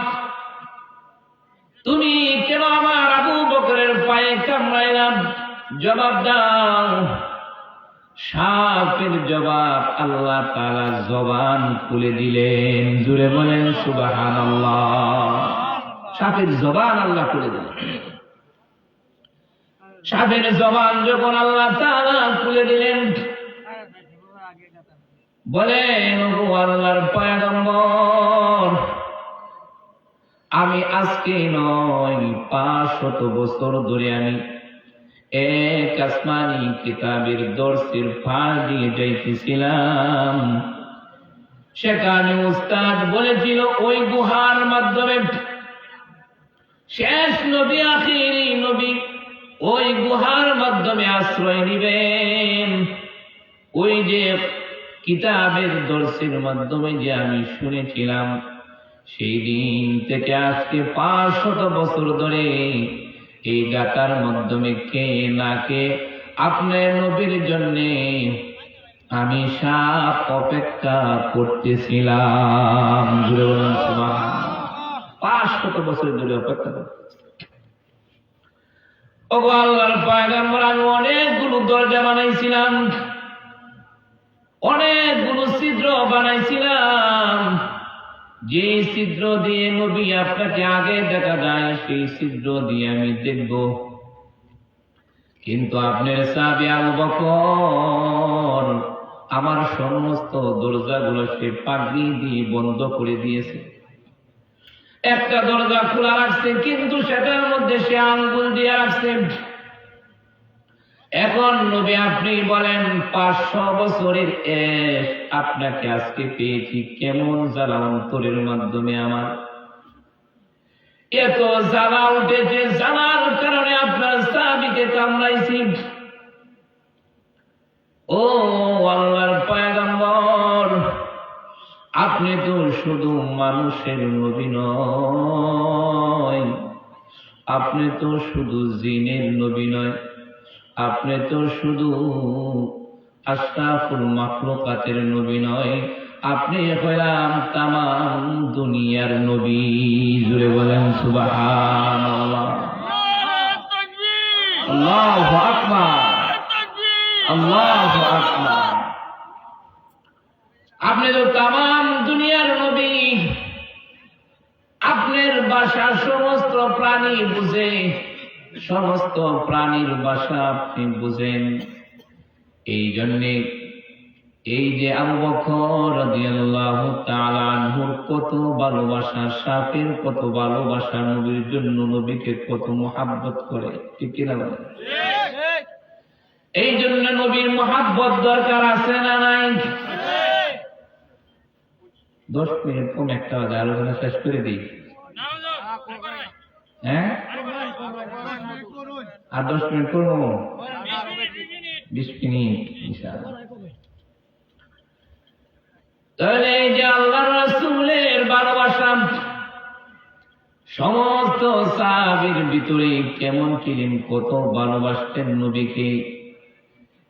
C: তুমি কেন আমার আবু বকরের পায়ে কামড়াইলা? জবাব দাও। সাপের জবাব আল্লাহ তাআলা জবান খুলে দিলেন। জোরে বলেন সুবহানাল্লাহ। সাপের জবান আল্লাহ খুলে দিলেন। সাপের জবান যখন আল্লাহ তাআলা খুলে দিলেন, বলেন, ওগো আল্লাহর পয়গম্বর, আমি আজকে নয় 500 বছর ধরে আমি এক আসমানি কিতাবের দর্শের ফাঁস দিয়ে যাইতেছিলাম। সেখানে উস্তাদ বলেছিল ওই গুহার মাধ্যমে শেষ নবী আখিরি নবী ওই গুহার মাধ্যমে আশ্রয় নিবেন। ওই যে কিতাবের দর্শের মাধ্যমে যে আমি শুনেছিলাম, সেই দিন থেকে আজকে 500 বছর ধরে এই গাতার মাধ্যমে কে না কে আপনার নবীর জন্যে আমি সাপ অপেক্ষা করতেছিলাম। 500 বছর ধরে অপেক্ষা করতেছি। ও আল্লাহর পয়গম্বর, আমি অনেকগুলো দরজা বানাইছিলাম, অনেকগুলো ছিদ্র বানাইছিলাম, যে ছিদ্র দিয়ে নবী আপনাকে আগে দেখা যায় সেই ছিদ্র দিয়ে আমি দেখব। কিন্তু আপনার সাহাবী আবু বকর আমার সমস্ত দরজাগুলো সে পাগড়ি দিয়ে বন্ধ করে দিয়েছে। একটা দরজা খোলা রাখছে, কিন্তু সেটার মধ্যে সে আঙ্গুল দিয়ে রাখছে। এখন নবী আপনি বলেন 500 বছরের এশ আপনাকে আজকে পেয়েছি, কেমন জ্বালা অন্তরের মাধ্যমে আমার এত জ্বালা উঠেছে, জ্বালার কারণে আপনার সাহাবীকে কামড়াইছি। ও আল্লাহর পয়গম্বর, আপনি তো শুধু মানুষের নবী নয়, আপনি তো শুধু জিনের নবী নয়, আপনি তো শুধু আশরাফুল মাখলুকাতের নবী নয়, আপনি হলেন তামাম দুনিয়ার নবী। জুড়ে বলেন সুবহানাল্লাহ। আল্লাহু আকবার, আল্লাহু আকবার। আপনি তো তামাম দুনিয়ার নবী, আপনার ভাষা সমস্ত প্রাণী বুঝে, সমস্ত প্রাণীর ভাষা আপনি বুঝেন। এই জন্যে এই যে আবু বকর রাদিয়াল্লাহু তাআলা আনহুর কত ভালোবাসা, সাপের কত ভালোবাসা, নবীর জন্য নবীকে কত মহাব্বত করে, ঠিক কিনা বলেন? এই জন্য নবীর মহাব্বত দরকার আছে না নাই? 10 মিনিট কম একটা আলোচনা শেষ করে দিই। হ্যাঁ, আর 10 মিনিট করবো, 20 মিনিট ইনশাআল্লাহ। তাহলে এই যে আল্লাহ রাসূলের ভালোবাসা সমস্ত সাহাবীর ভিতরে কেমন ছিলেন, কত ভালোবাসতেন নবীকে,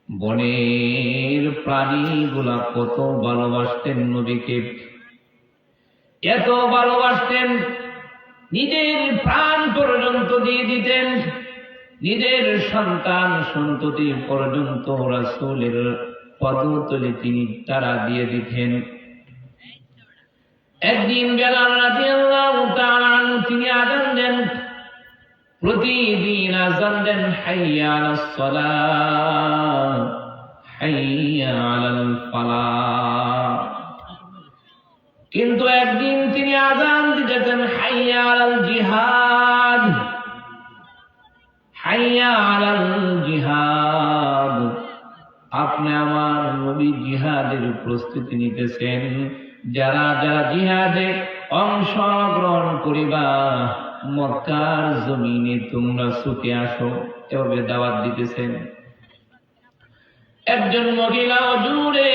C: বনের প্রাণীগুলা কত ভালোবাসতেন নবীকে, এত ভালোবাসতেন নিজের প্রাণ পর্যন্ত দিয়ে দিতেন, নিজের সন্তান সন্ততি পর্যন্ত রাসূলের পদতলে তিনি তারা দিয়ে দিতেন। একদিন বেলাল রাদিয়াল্লাহু তাআলা আনহু তিনি আযান দেন, প্রতিদিন আযান দেন, হাইয়া আলাস সালাহ, হাইয়া আলাল ফালাহ। কিন্তু একদিন তিনি আযান দিতেন, হাইয়া আলাল জিহাদ, হাইয়া আলাল জিহাদ। আপনি আমার নবী জিহাদের প্রস্তুতি নিতেছেন, যারা যারা জিহাদে অংশগ্রহণ করিবা মক্কার জমিনে তোমরা ছুটে আসো, এভাবে দাওয়াত দিতেছেন। একজন মহিলা জোরে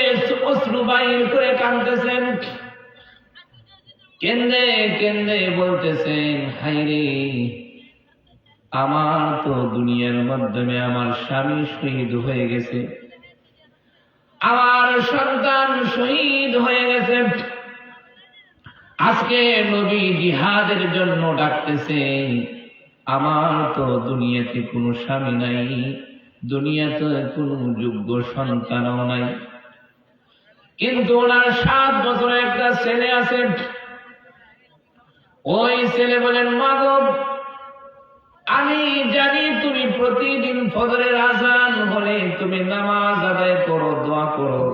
C: অশ্রু বাইর করে কাঁদতেছেন, কেন্দে কেন্দে বলতেছেন, হায়রে আমার তো দুনিয়ার মাধ্যমে আমার স্বামী শহীদ হয়ে গেছে, আমার সন্তান শহীদ হয়ে গেছে, আজকে নবী জিহাদের জন্য ডাকতেছে, আমার তো দুনিয়াতে কোনো স্বামী নাই, দুনিয়াতে কোনো যোগ্য সন্তানও নাই, কিন্তু ওনার 7 বছরের একটা ছেলে আছে। ওই ছেলে বলেন, মা গো, আমি জানি তুমি প্রতিদিন ফজরের আযান হলে তুমি নামাজ আদায় করো, দোয়া করো,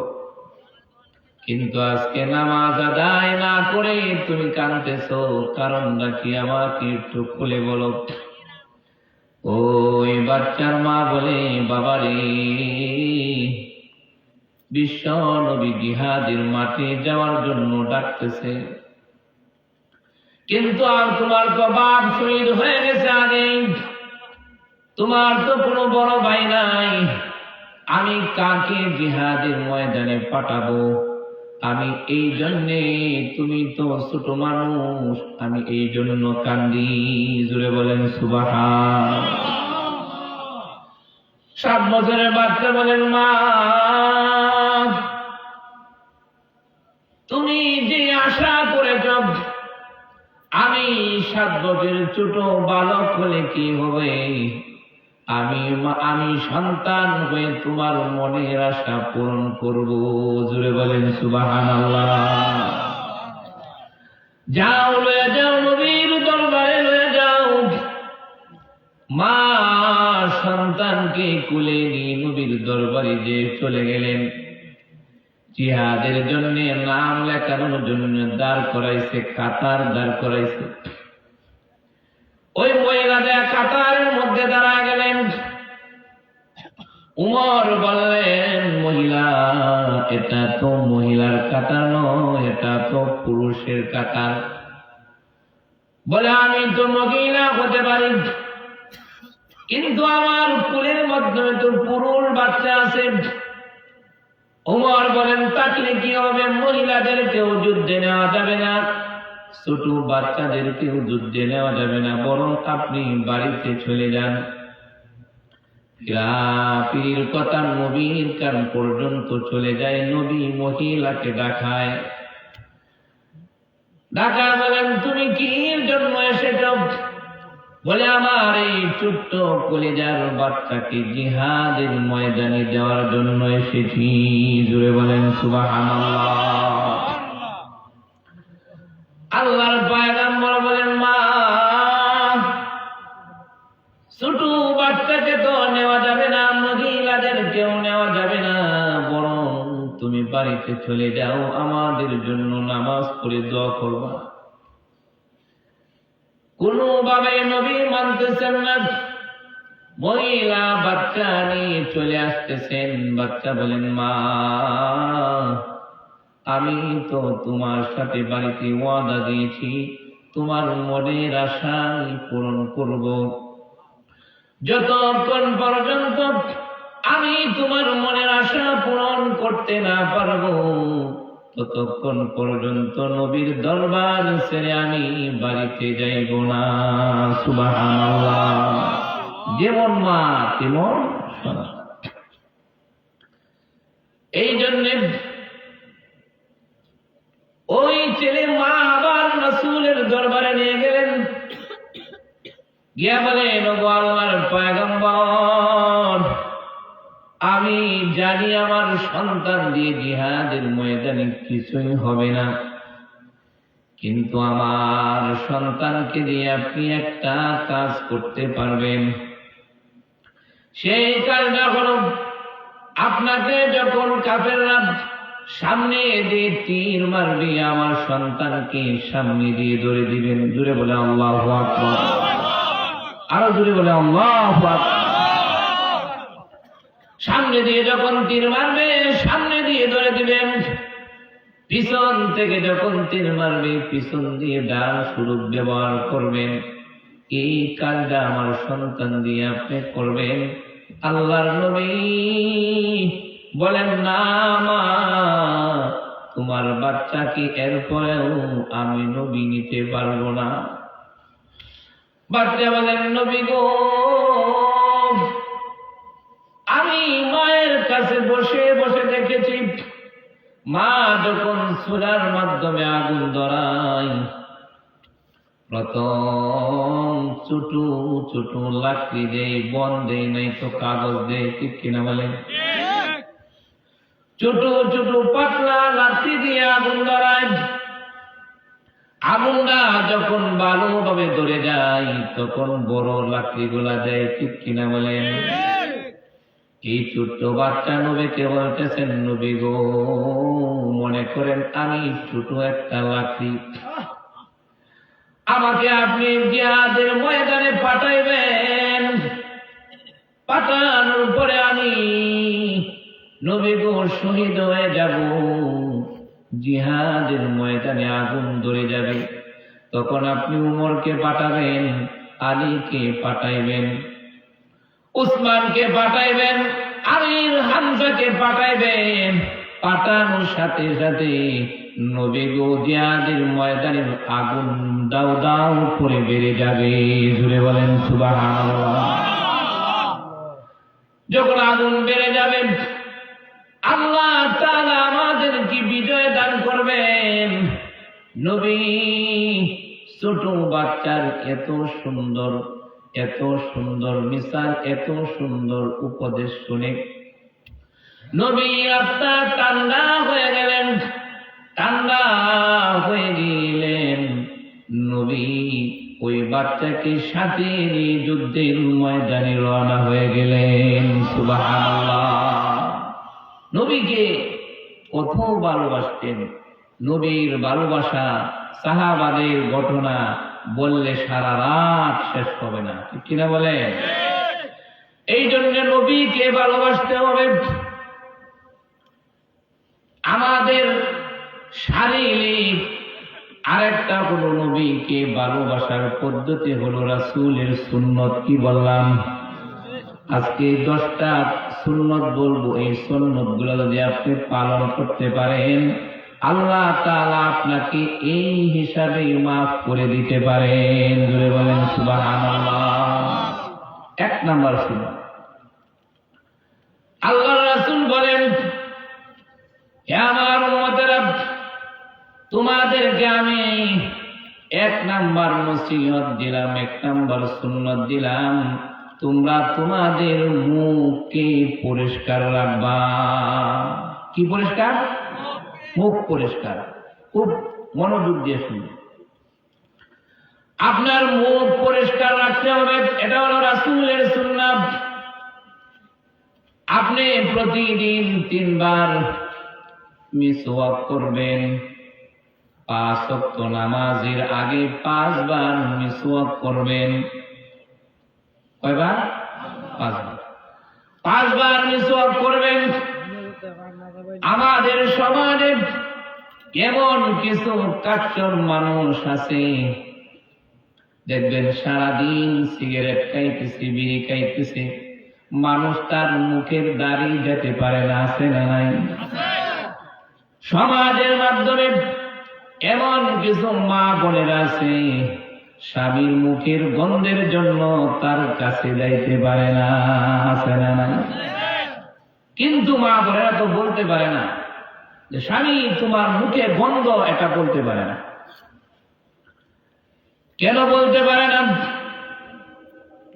C: কিন্তু আজকে নামাজ আদায় না করে তুমি কাঁদতেছো, কারণটা কি আমাকে একটু খুলে বলো। ওই বাচ্চার মা বলে, বাবারে, বিশ্ব নবী জিহাদের মাঠে যাওয়ার জন্য ডাকতেছে, কিন্তু আর তোমার তো বাপ শহীদ হয়ে গেছে আগে, তোমার তো কোনো বড় ভাই নাই, আমি কাকে জিহাদের ময়দানে পাঠাবো? আমি এই জন্যে, তুমি তো ছোট মানুষ, আমি এই জন্য কান্দি। জুড়ে বলেন সুবহান। 7 বছরের বাচ্চা বলেন, মা তুমি যে আশা করেছ আমি 7 বছরের ছোট বালক হলে কি হবে, আমি সন্তান হয়ে তোমার মনের আশা পূরণ করব। জুড়ে বলেন সুবহানাল্লাহ। যাও, লয়ে যাও, নবীর দরবারে লয়ে যাও। মা সন্তানকে কুলে নিয়ে নবীর দরবারে যে চলে গেলেন। জিহাদের জন্য নাম লেখানোর জন্য দাঁড় করাইছে, কাতার দাঁড় করাইছে। ওই মহিলাদের কাতারের মধ্যে দাঁড়া গেলেন। উমর বললেন, মহিলা, এটা তো মহিলার কাতার নয়, এটা তো পুরুষের কাতার। বলে, আমি তো মহিলা হতে পারি, কিন্তু আমার কুলের মাধ্যমে তো পুরুষ বাচ্চা আছে। উমর বলেন, তাকলে কি হবে? মহিলাদেরকেও যুদ্ধে নেওয়া যাবে না, ছোট বাচ্চাদেরকেও যুদ্ধে নেওয়া যাবে না, বরং আপনি বাড়িতে চলে যান। পীর কথা নবীর কান পর্যন্ত চলে যায়। নবী মহিলাকে ডাকায়, ডাকায় বলেন, তুমি কি জন্য এসেছ? বলে, আমার এই ছোট্ট কলিজার বাচ্চাকে জিহাদের ময়দানে দেওয়ার জন্য এসেছি। জুড়ে বলেন সুবহানাল্লাহ। আল্লাহর পয়গম্বর বলেন, মা ছোট বাচ্চাকে তো নেওয়া যাবে না, মহিলাদের কেউ নেওয়া যাবে না, বরং তুমি বাড়িতে চলে যাও, আমাদের জন্য নামাজ পড়ে দোয়া করবা। কোনোভাবে নবী মানতেছেন না। মহিলা বাচ্চা নিয়ে চলে আসতেছেন। বাচ্চা বলেন, মা আমি তো তোমার সাথে বাড়িতে ওয়াদা দিয়েছি, তোমার মনের আশা পূরণ করব। যতক্ষণ পর্যন্ত আমি তোমার মনের আশা পূরণ করতে না পারবো, ততক্ষণ পর্যন্ত নবীর দরবার ছেড়ে আমি বাড়িতে যাইব না। সুবহানাল্লাহ। যেমন মা তেমন সন্তান। এই জন্য ওই ছেলে মা আবার রাসূলের দরবারে নিয়ে গেলেন। গিয়া বলেন, ওগো আল্লাহর পয়গম্বর, আমি জানি আমার সন্তান দিয়ে জিহাদের ময়দানে কিছুই হবে না, কিন্তু আমার সন্তানকে দিয়ে আপনি একটা কাজ করতে পারবেন। সেই কাজটা হলো, আপনাকে যখন কাফেররা সামনে দিয়ে তীর মারবে, আমার সন্তানকে সামনে দিয়ে ধরে দিবেন। জুড়ে বলে আল্লাহু আকবার। আরো জুড়ে বলে আল্লাহু আকবার। সামনে দিয়ে যখন তীর মারবে, সামনে দিয়ে ধরে দিবেন। পিছন থেকে যখন তীর মারবে, পিছন দিয়ে ডান স্বরূপ ব্যবহার করবেন। এই কাজটা আমার সন্তান দিয়ে আপনি করবেন। আল্লাহর নবী বলেন, না মা, তোমার বাচ্চাকে এরপরেও আমি নবী নিতে পারবো না। বাচ্চা বলেন, নবী গো, আমি মায়ের কাছে বসে বসে দেখেছি, মা যখন চুলার মাধ্যমে আগুন ধরায়, প্রথম ছোট ছোট লাকড়ি দেয়, বন দেয়, নাই তো কাগজ দেয়। ঠিক কিনা বলেন? ছোট ছোট পাতলা লাকড়ি দিয়ে আগুন ধরায়। আগুনটা যখন ভালোভাবে ধরে যায়, তখন বড় লাকড়ি গুলা দেয়। ঠিক কিনা বলেন? এই ছোট্ট বাচ্চা নবীকে বলতেছেন, নবী গো, মনে করেন আমি ছোট একটা লাঠি, আমাকে আপনি জিহাদের ময়দানে পাঠাইবেন, পাঠানোর পরে আমি নবী গো শহীদ হয়ে যাব, জিহাদের ময়দানে আগুন ধরে যাবে, তখন আপনি উমরকে পাঠাবেন, আলীকে পাঠাইবেন, উসমানকে পাঠাইবেন, আলীর হামজাকে পাঠাইবেন, পাঠানোর সাথে সাথে নবী গো জিহাদের ময়দানের আগুন দাও দাও করে বেড়ে যাবে। জুড়ে বলেন সুবহানাল্লাহ। যখন আগুন বেড়ে যাবে, আল্লাহ তাআলা আমাদের কি বিজয় দান করবেন। নবী ছোট বাচ্চার এত সুন্দর মিসাল, এত সুন্দর উপদেশ শুনে নবী আত্মা ঠান্ডা হয়ে গেলেন। নবী ওই বাচ্চাকে সাথে নিয়ে যুদ্ধের ময়দানে রওনা হয়ে গেলেন। সুবহানাল্লাহ। নবীকে কত ভালোবাসতেন। নবীর ভালোবাসা, সাহাবাদের ঘটনা বললে সারা রাত শেষ হবে না, ঠিক কিনা বলেন? এই জন্য নবীকে ভালোবাসতে হবে। আমাদের শারীরিক আরেকটা হলো নবীকে ভালোবাসার পদ্ধতি হলো রাসূলের সুন্নত। কি বললাম? আজকে 10টা সুন্নত বলবো। এই সুন্নত গুলো যদি আপনি পালন করতে পারেন, আল্লাহ তাআলা আপনাকে এই হিসাবে মাফ করে দিতে পারেন। জোরে বলেন সুবহানাল্লাহ। 1 নাম্বার সুন্নত, আল্লাহর রাসূল বলেন, হে আমার উম্মতেরা, তোমাদেরকে আমি 1 নাম্বার নসিহত দিলাম, 1 নাম্বার সুন্নত দিলাম, তোমরা তোমাদের মুখকে পরিষ্কার রাখবা। কি পরিষ্কার? মুখ পরিষ্কার। খুব মনোযোগ দিয়ে শুনুন। আপনার মুখ পরিষ্কার রাখতে হবে, এটা হলো রাসূলের সুন্নাত। আপনি প্রতিদিন 3 বার মিসওয়াক করবেন। 5 ওয়াক্ত নামাজের আগে 5 বার মিসওয়াক করবেন। কয়বার? 5 বার। 5 বার মিসওয়াক করবেন। আমাদের সমাজে এমন কিছু কাচ্চর মানুষ আছে, দেখবেন সারাদিন সিগারেট খাইতেছে, বিড়ি খাইতেছে, মানুষ তার মুখের দাড়ি যেতে পারে না। আছে না নাই? সমাজের মাধ্যমে এমন কিছু মা বোনেরা আছে, স্বামীর মুখের গন্ধের জন্য তার কাছে যাইতে পারে না। আছে না নাই? কিন্তু মা বোনেরা তো বলতে পারে না যে স্বামী তোমার মুখে গন্ধ, এটা বলতে পারে না। কেন বলতে পারে না?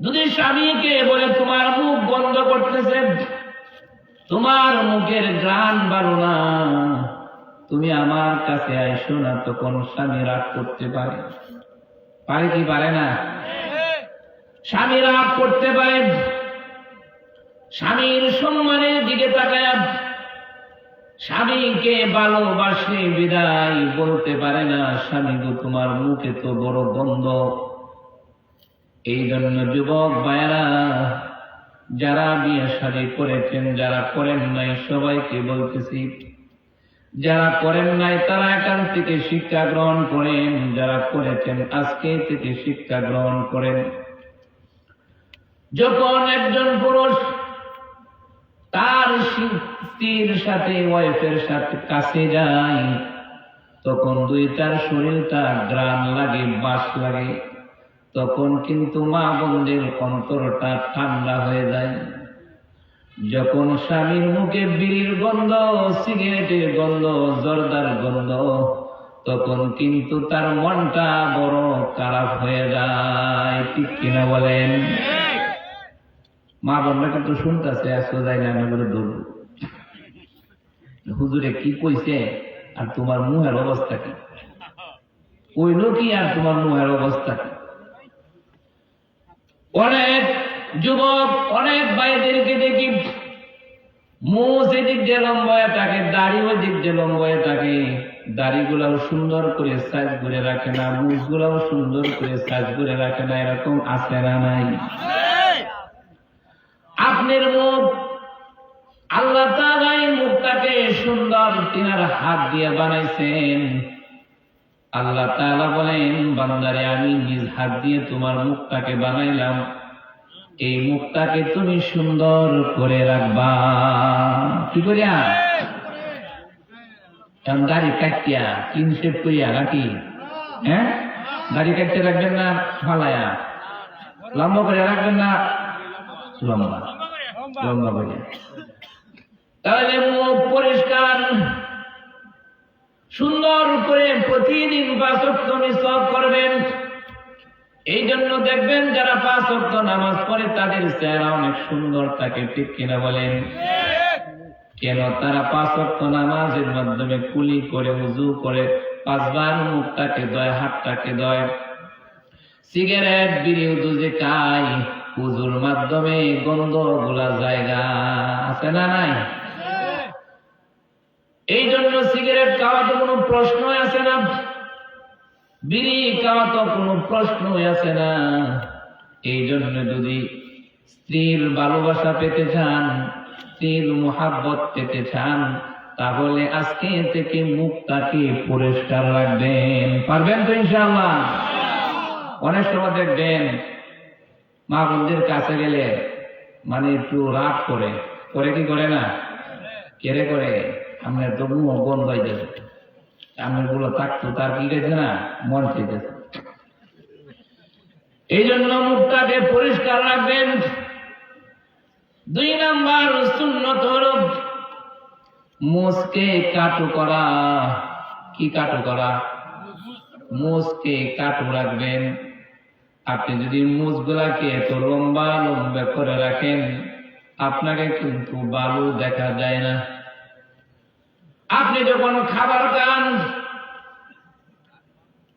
C: যদি স্বামীকে বলে তোমার মুখ গন্ধ করতেছে, তোমার মুখের ঘ্রাণ ভালো না, তুমি আমার কাছে আইসো না, তখন স্বামী রাগ করতে পারে। পারে কি পারে না? স্বামী রাগ করতে পারে। স্বামীর সম্মানের দিকে তাকায় স্বামীকে ভালোবাসে বিদায় বলতে পারে না, স্বামী গো তোমার মুখে তো বড় গন্ধ। এই জন্য যুবক ভাইয়েরা, যারা বিয়ে শাদী করেছেন, যারা করেন নাই, সবাইকে বলতেছি, যারা করেন নাই তারা এখান থেকে শিক্ষা গ্রহণ করেন, যারা করেছেন আজকে থেকে শিক্ষা গ্রহণ করেন। যখন একজন পুরুষ তার স্ত্রীর সাথে, ওয়াইফের সাথে কাছে যায়, তখন 2-4 শরীরটা গ্রাম লাগে, বাস লাগে, তখন কিন্তু মা বোনদের অন্তরটা ঠান্ডা হয়ে যায়। যখন স্বামীর মুখে বিড়ির গন্ধ, সিগারেটের গন্ধ, জর্দার গন্ধ, তখন কিন্তু তার মনটা বড় খারাপ হয়ে যায়। ঠিক কিনা বলেন? মা বোনরা কিন্তু শুনতেছে, আসতে যায় না, আমি বলে দৌড়, হুজুরে কি কইছে আর তোমার মুহের অবস্থা কি? কইল কি আর তোমার মুহের অবস্থা কি? অনেক যুবক, অনেক ভাইদেরকে দেখি মুখ এদিক দিয়ে লম্বা হয়ে থাকে, দাড়ি ওই দিক দিয়ে লম্বা হয়ে থাকে। দাড়িগুলাও সুন্দর করে সাইজ করে রাখে না, মুখগুলাও সুন্দর করে সাইজ করে রাখে না। এরকম আছে না নাই? আপনার মুখ আল্লাহ তাআলা এই মুখটাকে সুন্দর তিনার হাত দিয়ে বানাইছেন। আল্লাহ তাআলা বলেন, বান্দারে আমি নিজ হাত দিয়ে তোমার মুখটাকে বানাইলাম, এই মুখটাকে তুমি সুন্দর করে রাখবা। কি করিয়া? দাড়ি কাটিয়া ক্লিন শেভ করিয়া নাকি? হ্যাঁ, দাড়ি কাটতে রাখবেন না ফালায়া? লম্বা করে রাখবেন না? লম্বা লম্বা করে। তাহলে মুখ পরিষ্কার সুন্দর করে প্রতিদিন 5 ওয়াক্ত মিসওয়াক করবেন। এই জন্য দেখবেন যারা 5 ওয়াক্ত নামাজ পড়ে তাদের চেহারা অনেক সুন্দর থাকে, ঠিক কিনা বলেন? কেন? তারা 5 ওয়াক্ত নামাজের মাধ্যমে কুলি করে, উযু করে, 5 বার মুখটাকে ধোয়, হাতটাকে ধোয়। সিগারেট বিড়ি উযু যে খায়, উযুর মাধ্যমে গন্ধগুলা জায়গা আছে না নাই? এই জন্য সিগারেট খাওয়া তো কোনো প্রশ্নই আসে না, বিড়ি খাওয়া তো কোনো প্রশ্নই আসে না। এই জন্য যদি স্ত্রীর ভালোবাসা পেতে চান, স্ত্রীর মোহাব্বত পেতে চান, তাহলে আজকে থেকে মুখটাকে পরিষ্কার রাখবেন। পারবেন তো ইনশাআল্লাহ? অনেক সময় দেখবেন মা বোনদের কাছে গেলে মানে একটু রাগ করে, করে কি করে না? কেড়ে করে আমরা তো মুখ বন্ধ হয়ে যাবে, আমরা গুলো থাকতো তার কি গেছে না, মন চেয়েছে। এই জন্য মুখটাকে পরিষ্কার রাখবেন। 2 নাম্বার সুন্নত হলো মুখকে কাটু করা। কি কাটু করা? মুখকে কাটু রাখবেন। আপনি যদি মুখগুলাকে এত লম্বা লম্বা করে রাখেন, আপনাকে কিন্তু বালু দেখা যায় না। আপনি যখন খাবার খান,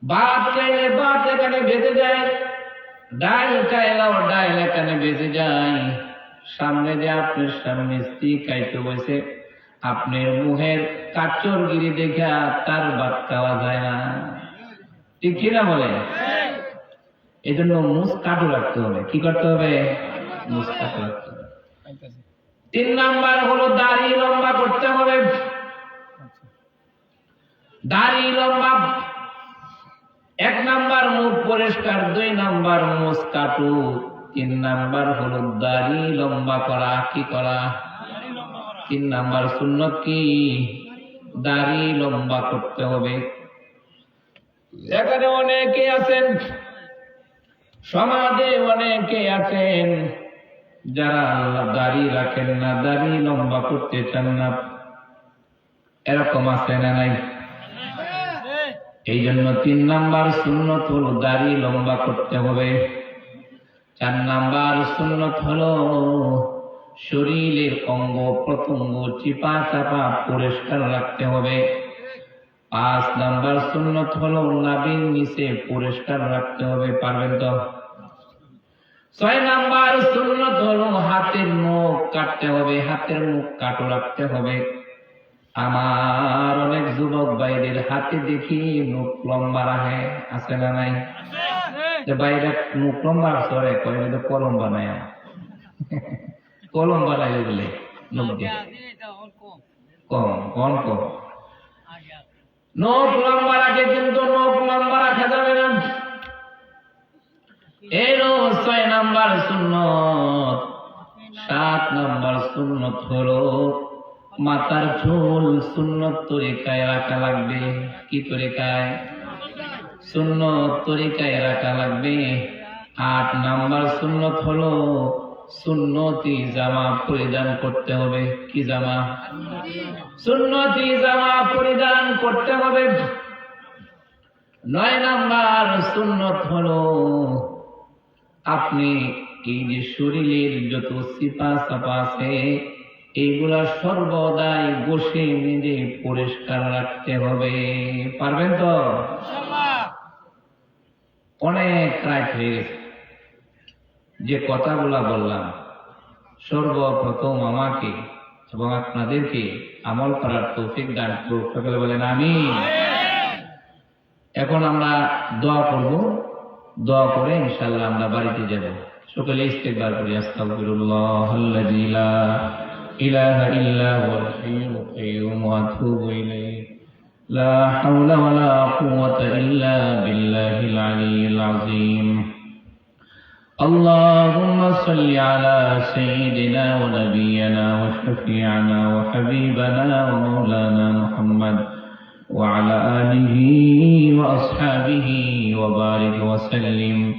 C: ভাত খাইলে ভাত এখানে বেঁচে যায়, ডাল খাইলেও ডাল এখানে বেঁচে যায়। সামনে যে আপনার সামনে স্ত্রী খাইতে বসে, আপনার মুখের কাচরগিরি দেখা তার ভাত খাওয়া যায় না, ঠিক কিনা বলে? এই জন্য মুখ কাটু রাখতে হবে। কি করতে হবে? মুখ কাটু রাখতে হবে। 3 নাম্বার হলো দাড়ি লম্বা করতে হবে। দাড়ি লম্বা। 1 নাম্বার মুখ পরিষ্কার, 2 নাম্বার মুখ কাটু, 3 নাম্বার হলো দাড়ি লম্বা করা। কি করা? 3 নাম্বার সুন্নত কি? দাড়ি লম্বা করতে হবে। এখানে অনেকে আছেন, সমাজে অনেকে আছেন যারা দাড়ি রাখেন না, দাড়ি লম্বা করতে চান না। এরকম আছে না নাই? এই জন্য 3 নাম্বার সুন্নত হলো দাড়ি লম্বা করতে হবে। 4 নাম্বার সুন্নত হলো শরীরের অঙ্গ প্রত্যঙ্গ চিপা চাপা পরিষ্কার রাখতে হবে। 5 নাম্বার সুন্নত হলো নাভির নিচে পরিষ্কার রাখতে হবে। পারবেন তো? 6 নাম্বার সুন্নত হলো হাতের মুখ কাটতে হবে, হাতের মুখ কাটো রাখতে হবে। আমার অনেক যুবক ভাইদের হাতে দেখি মুখ লম্বা রাখে, আছে না নাই? বাইরে মুখ লম্বা সরে কয়ে তো কলম বানায়, কলম বানাই বলে লোক দিয়ে কম কম কম। নখ লম্বা রাখে, কিন্তু নখ লম্বা রাখা যাবে না। এরও 6 নাম্বার সুন্নত। 7 নাম্বার সুন্নত হলো মাথার চুল সুন্নত তরিকায় রাখা লাগবে। কি তরিকায়? সুন্নত তরিকায় রাখা লাগবে। 8 নাম্বার সুন্নত হলো সুন্নতি জামা পরিধান করতে হবে। কি জামা? সুন্নতি জামা পরিধান করতে হবে। 9 নাম্বার সুন্নত হলো আপনি এই যে শরীরের যত সিপা সাপা আছে এইগুলা সর্বদাই বসে নিজে পরিষ্কার রাখতে হবে। পারবেন তো? অনেক রাত হয়ে গেছে। যে কথাগুলা বললাম, সর্বপ্রথম আমাকে এবং আপনাদেরকে আমল করার তৌফিক দান করুক। সকলে বলেন আমিন। এখন আমরা দোয়া করব, দোয়া করে ইনশাআল্লাহ আমরা বাড়িতে যাব। সকলে ইস্তেগফার করি। আস্তাগফিরুল্লাহাল্লাযী লা ইলাহা ইল্লা হুয়াল হাইয়ুল কাইয়্যুম ওয়া আতুবু ইলাইহি লা হাওলা ওয়া লা কুওয়াতা ইল্লা বিল্লাহিল আলিয়্যিল আযীম। اللهم صل على سيدنا ونبينا وشفيعنا وحبيبنا ومولانا محمد وعلى آله وأصحابه وبارك وسلم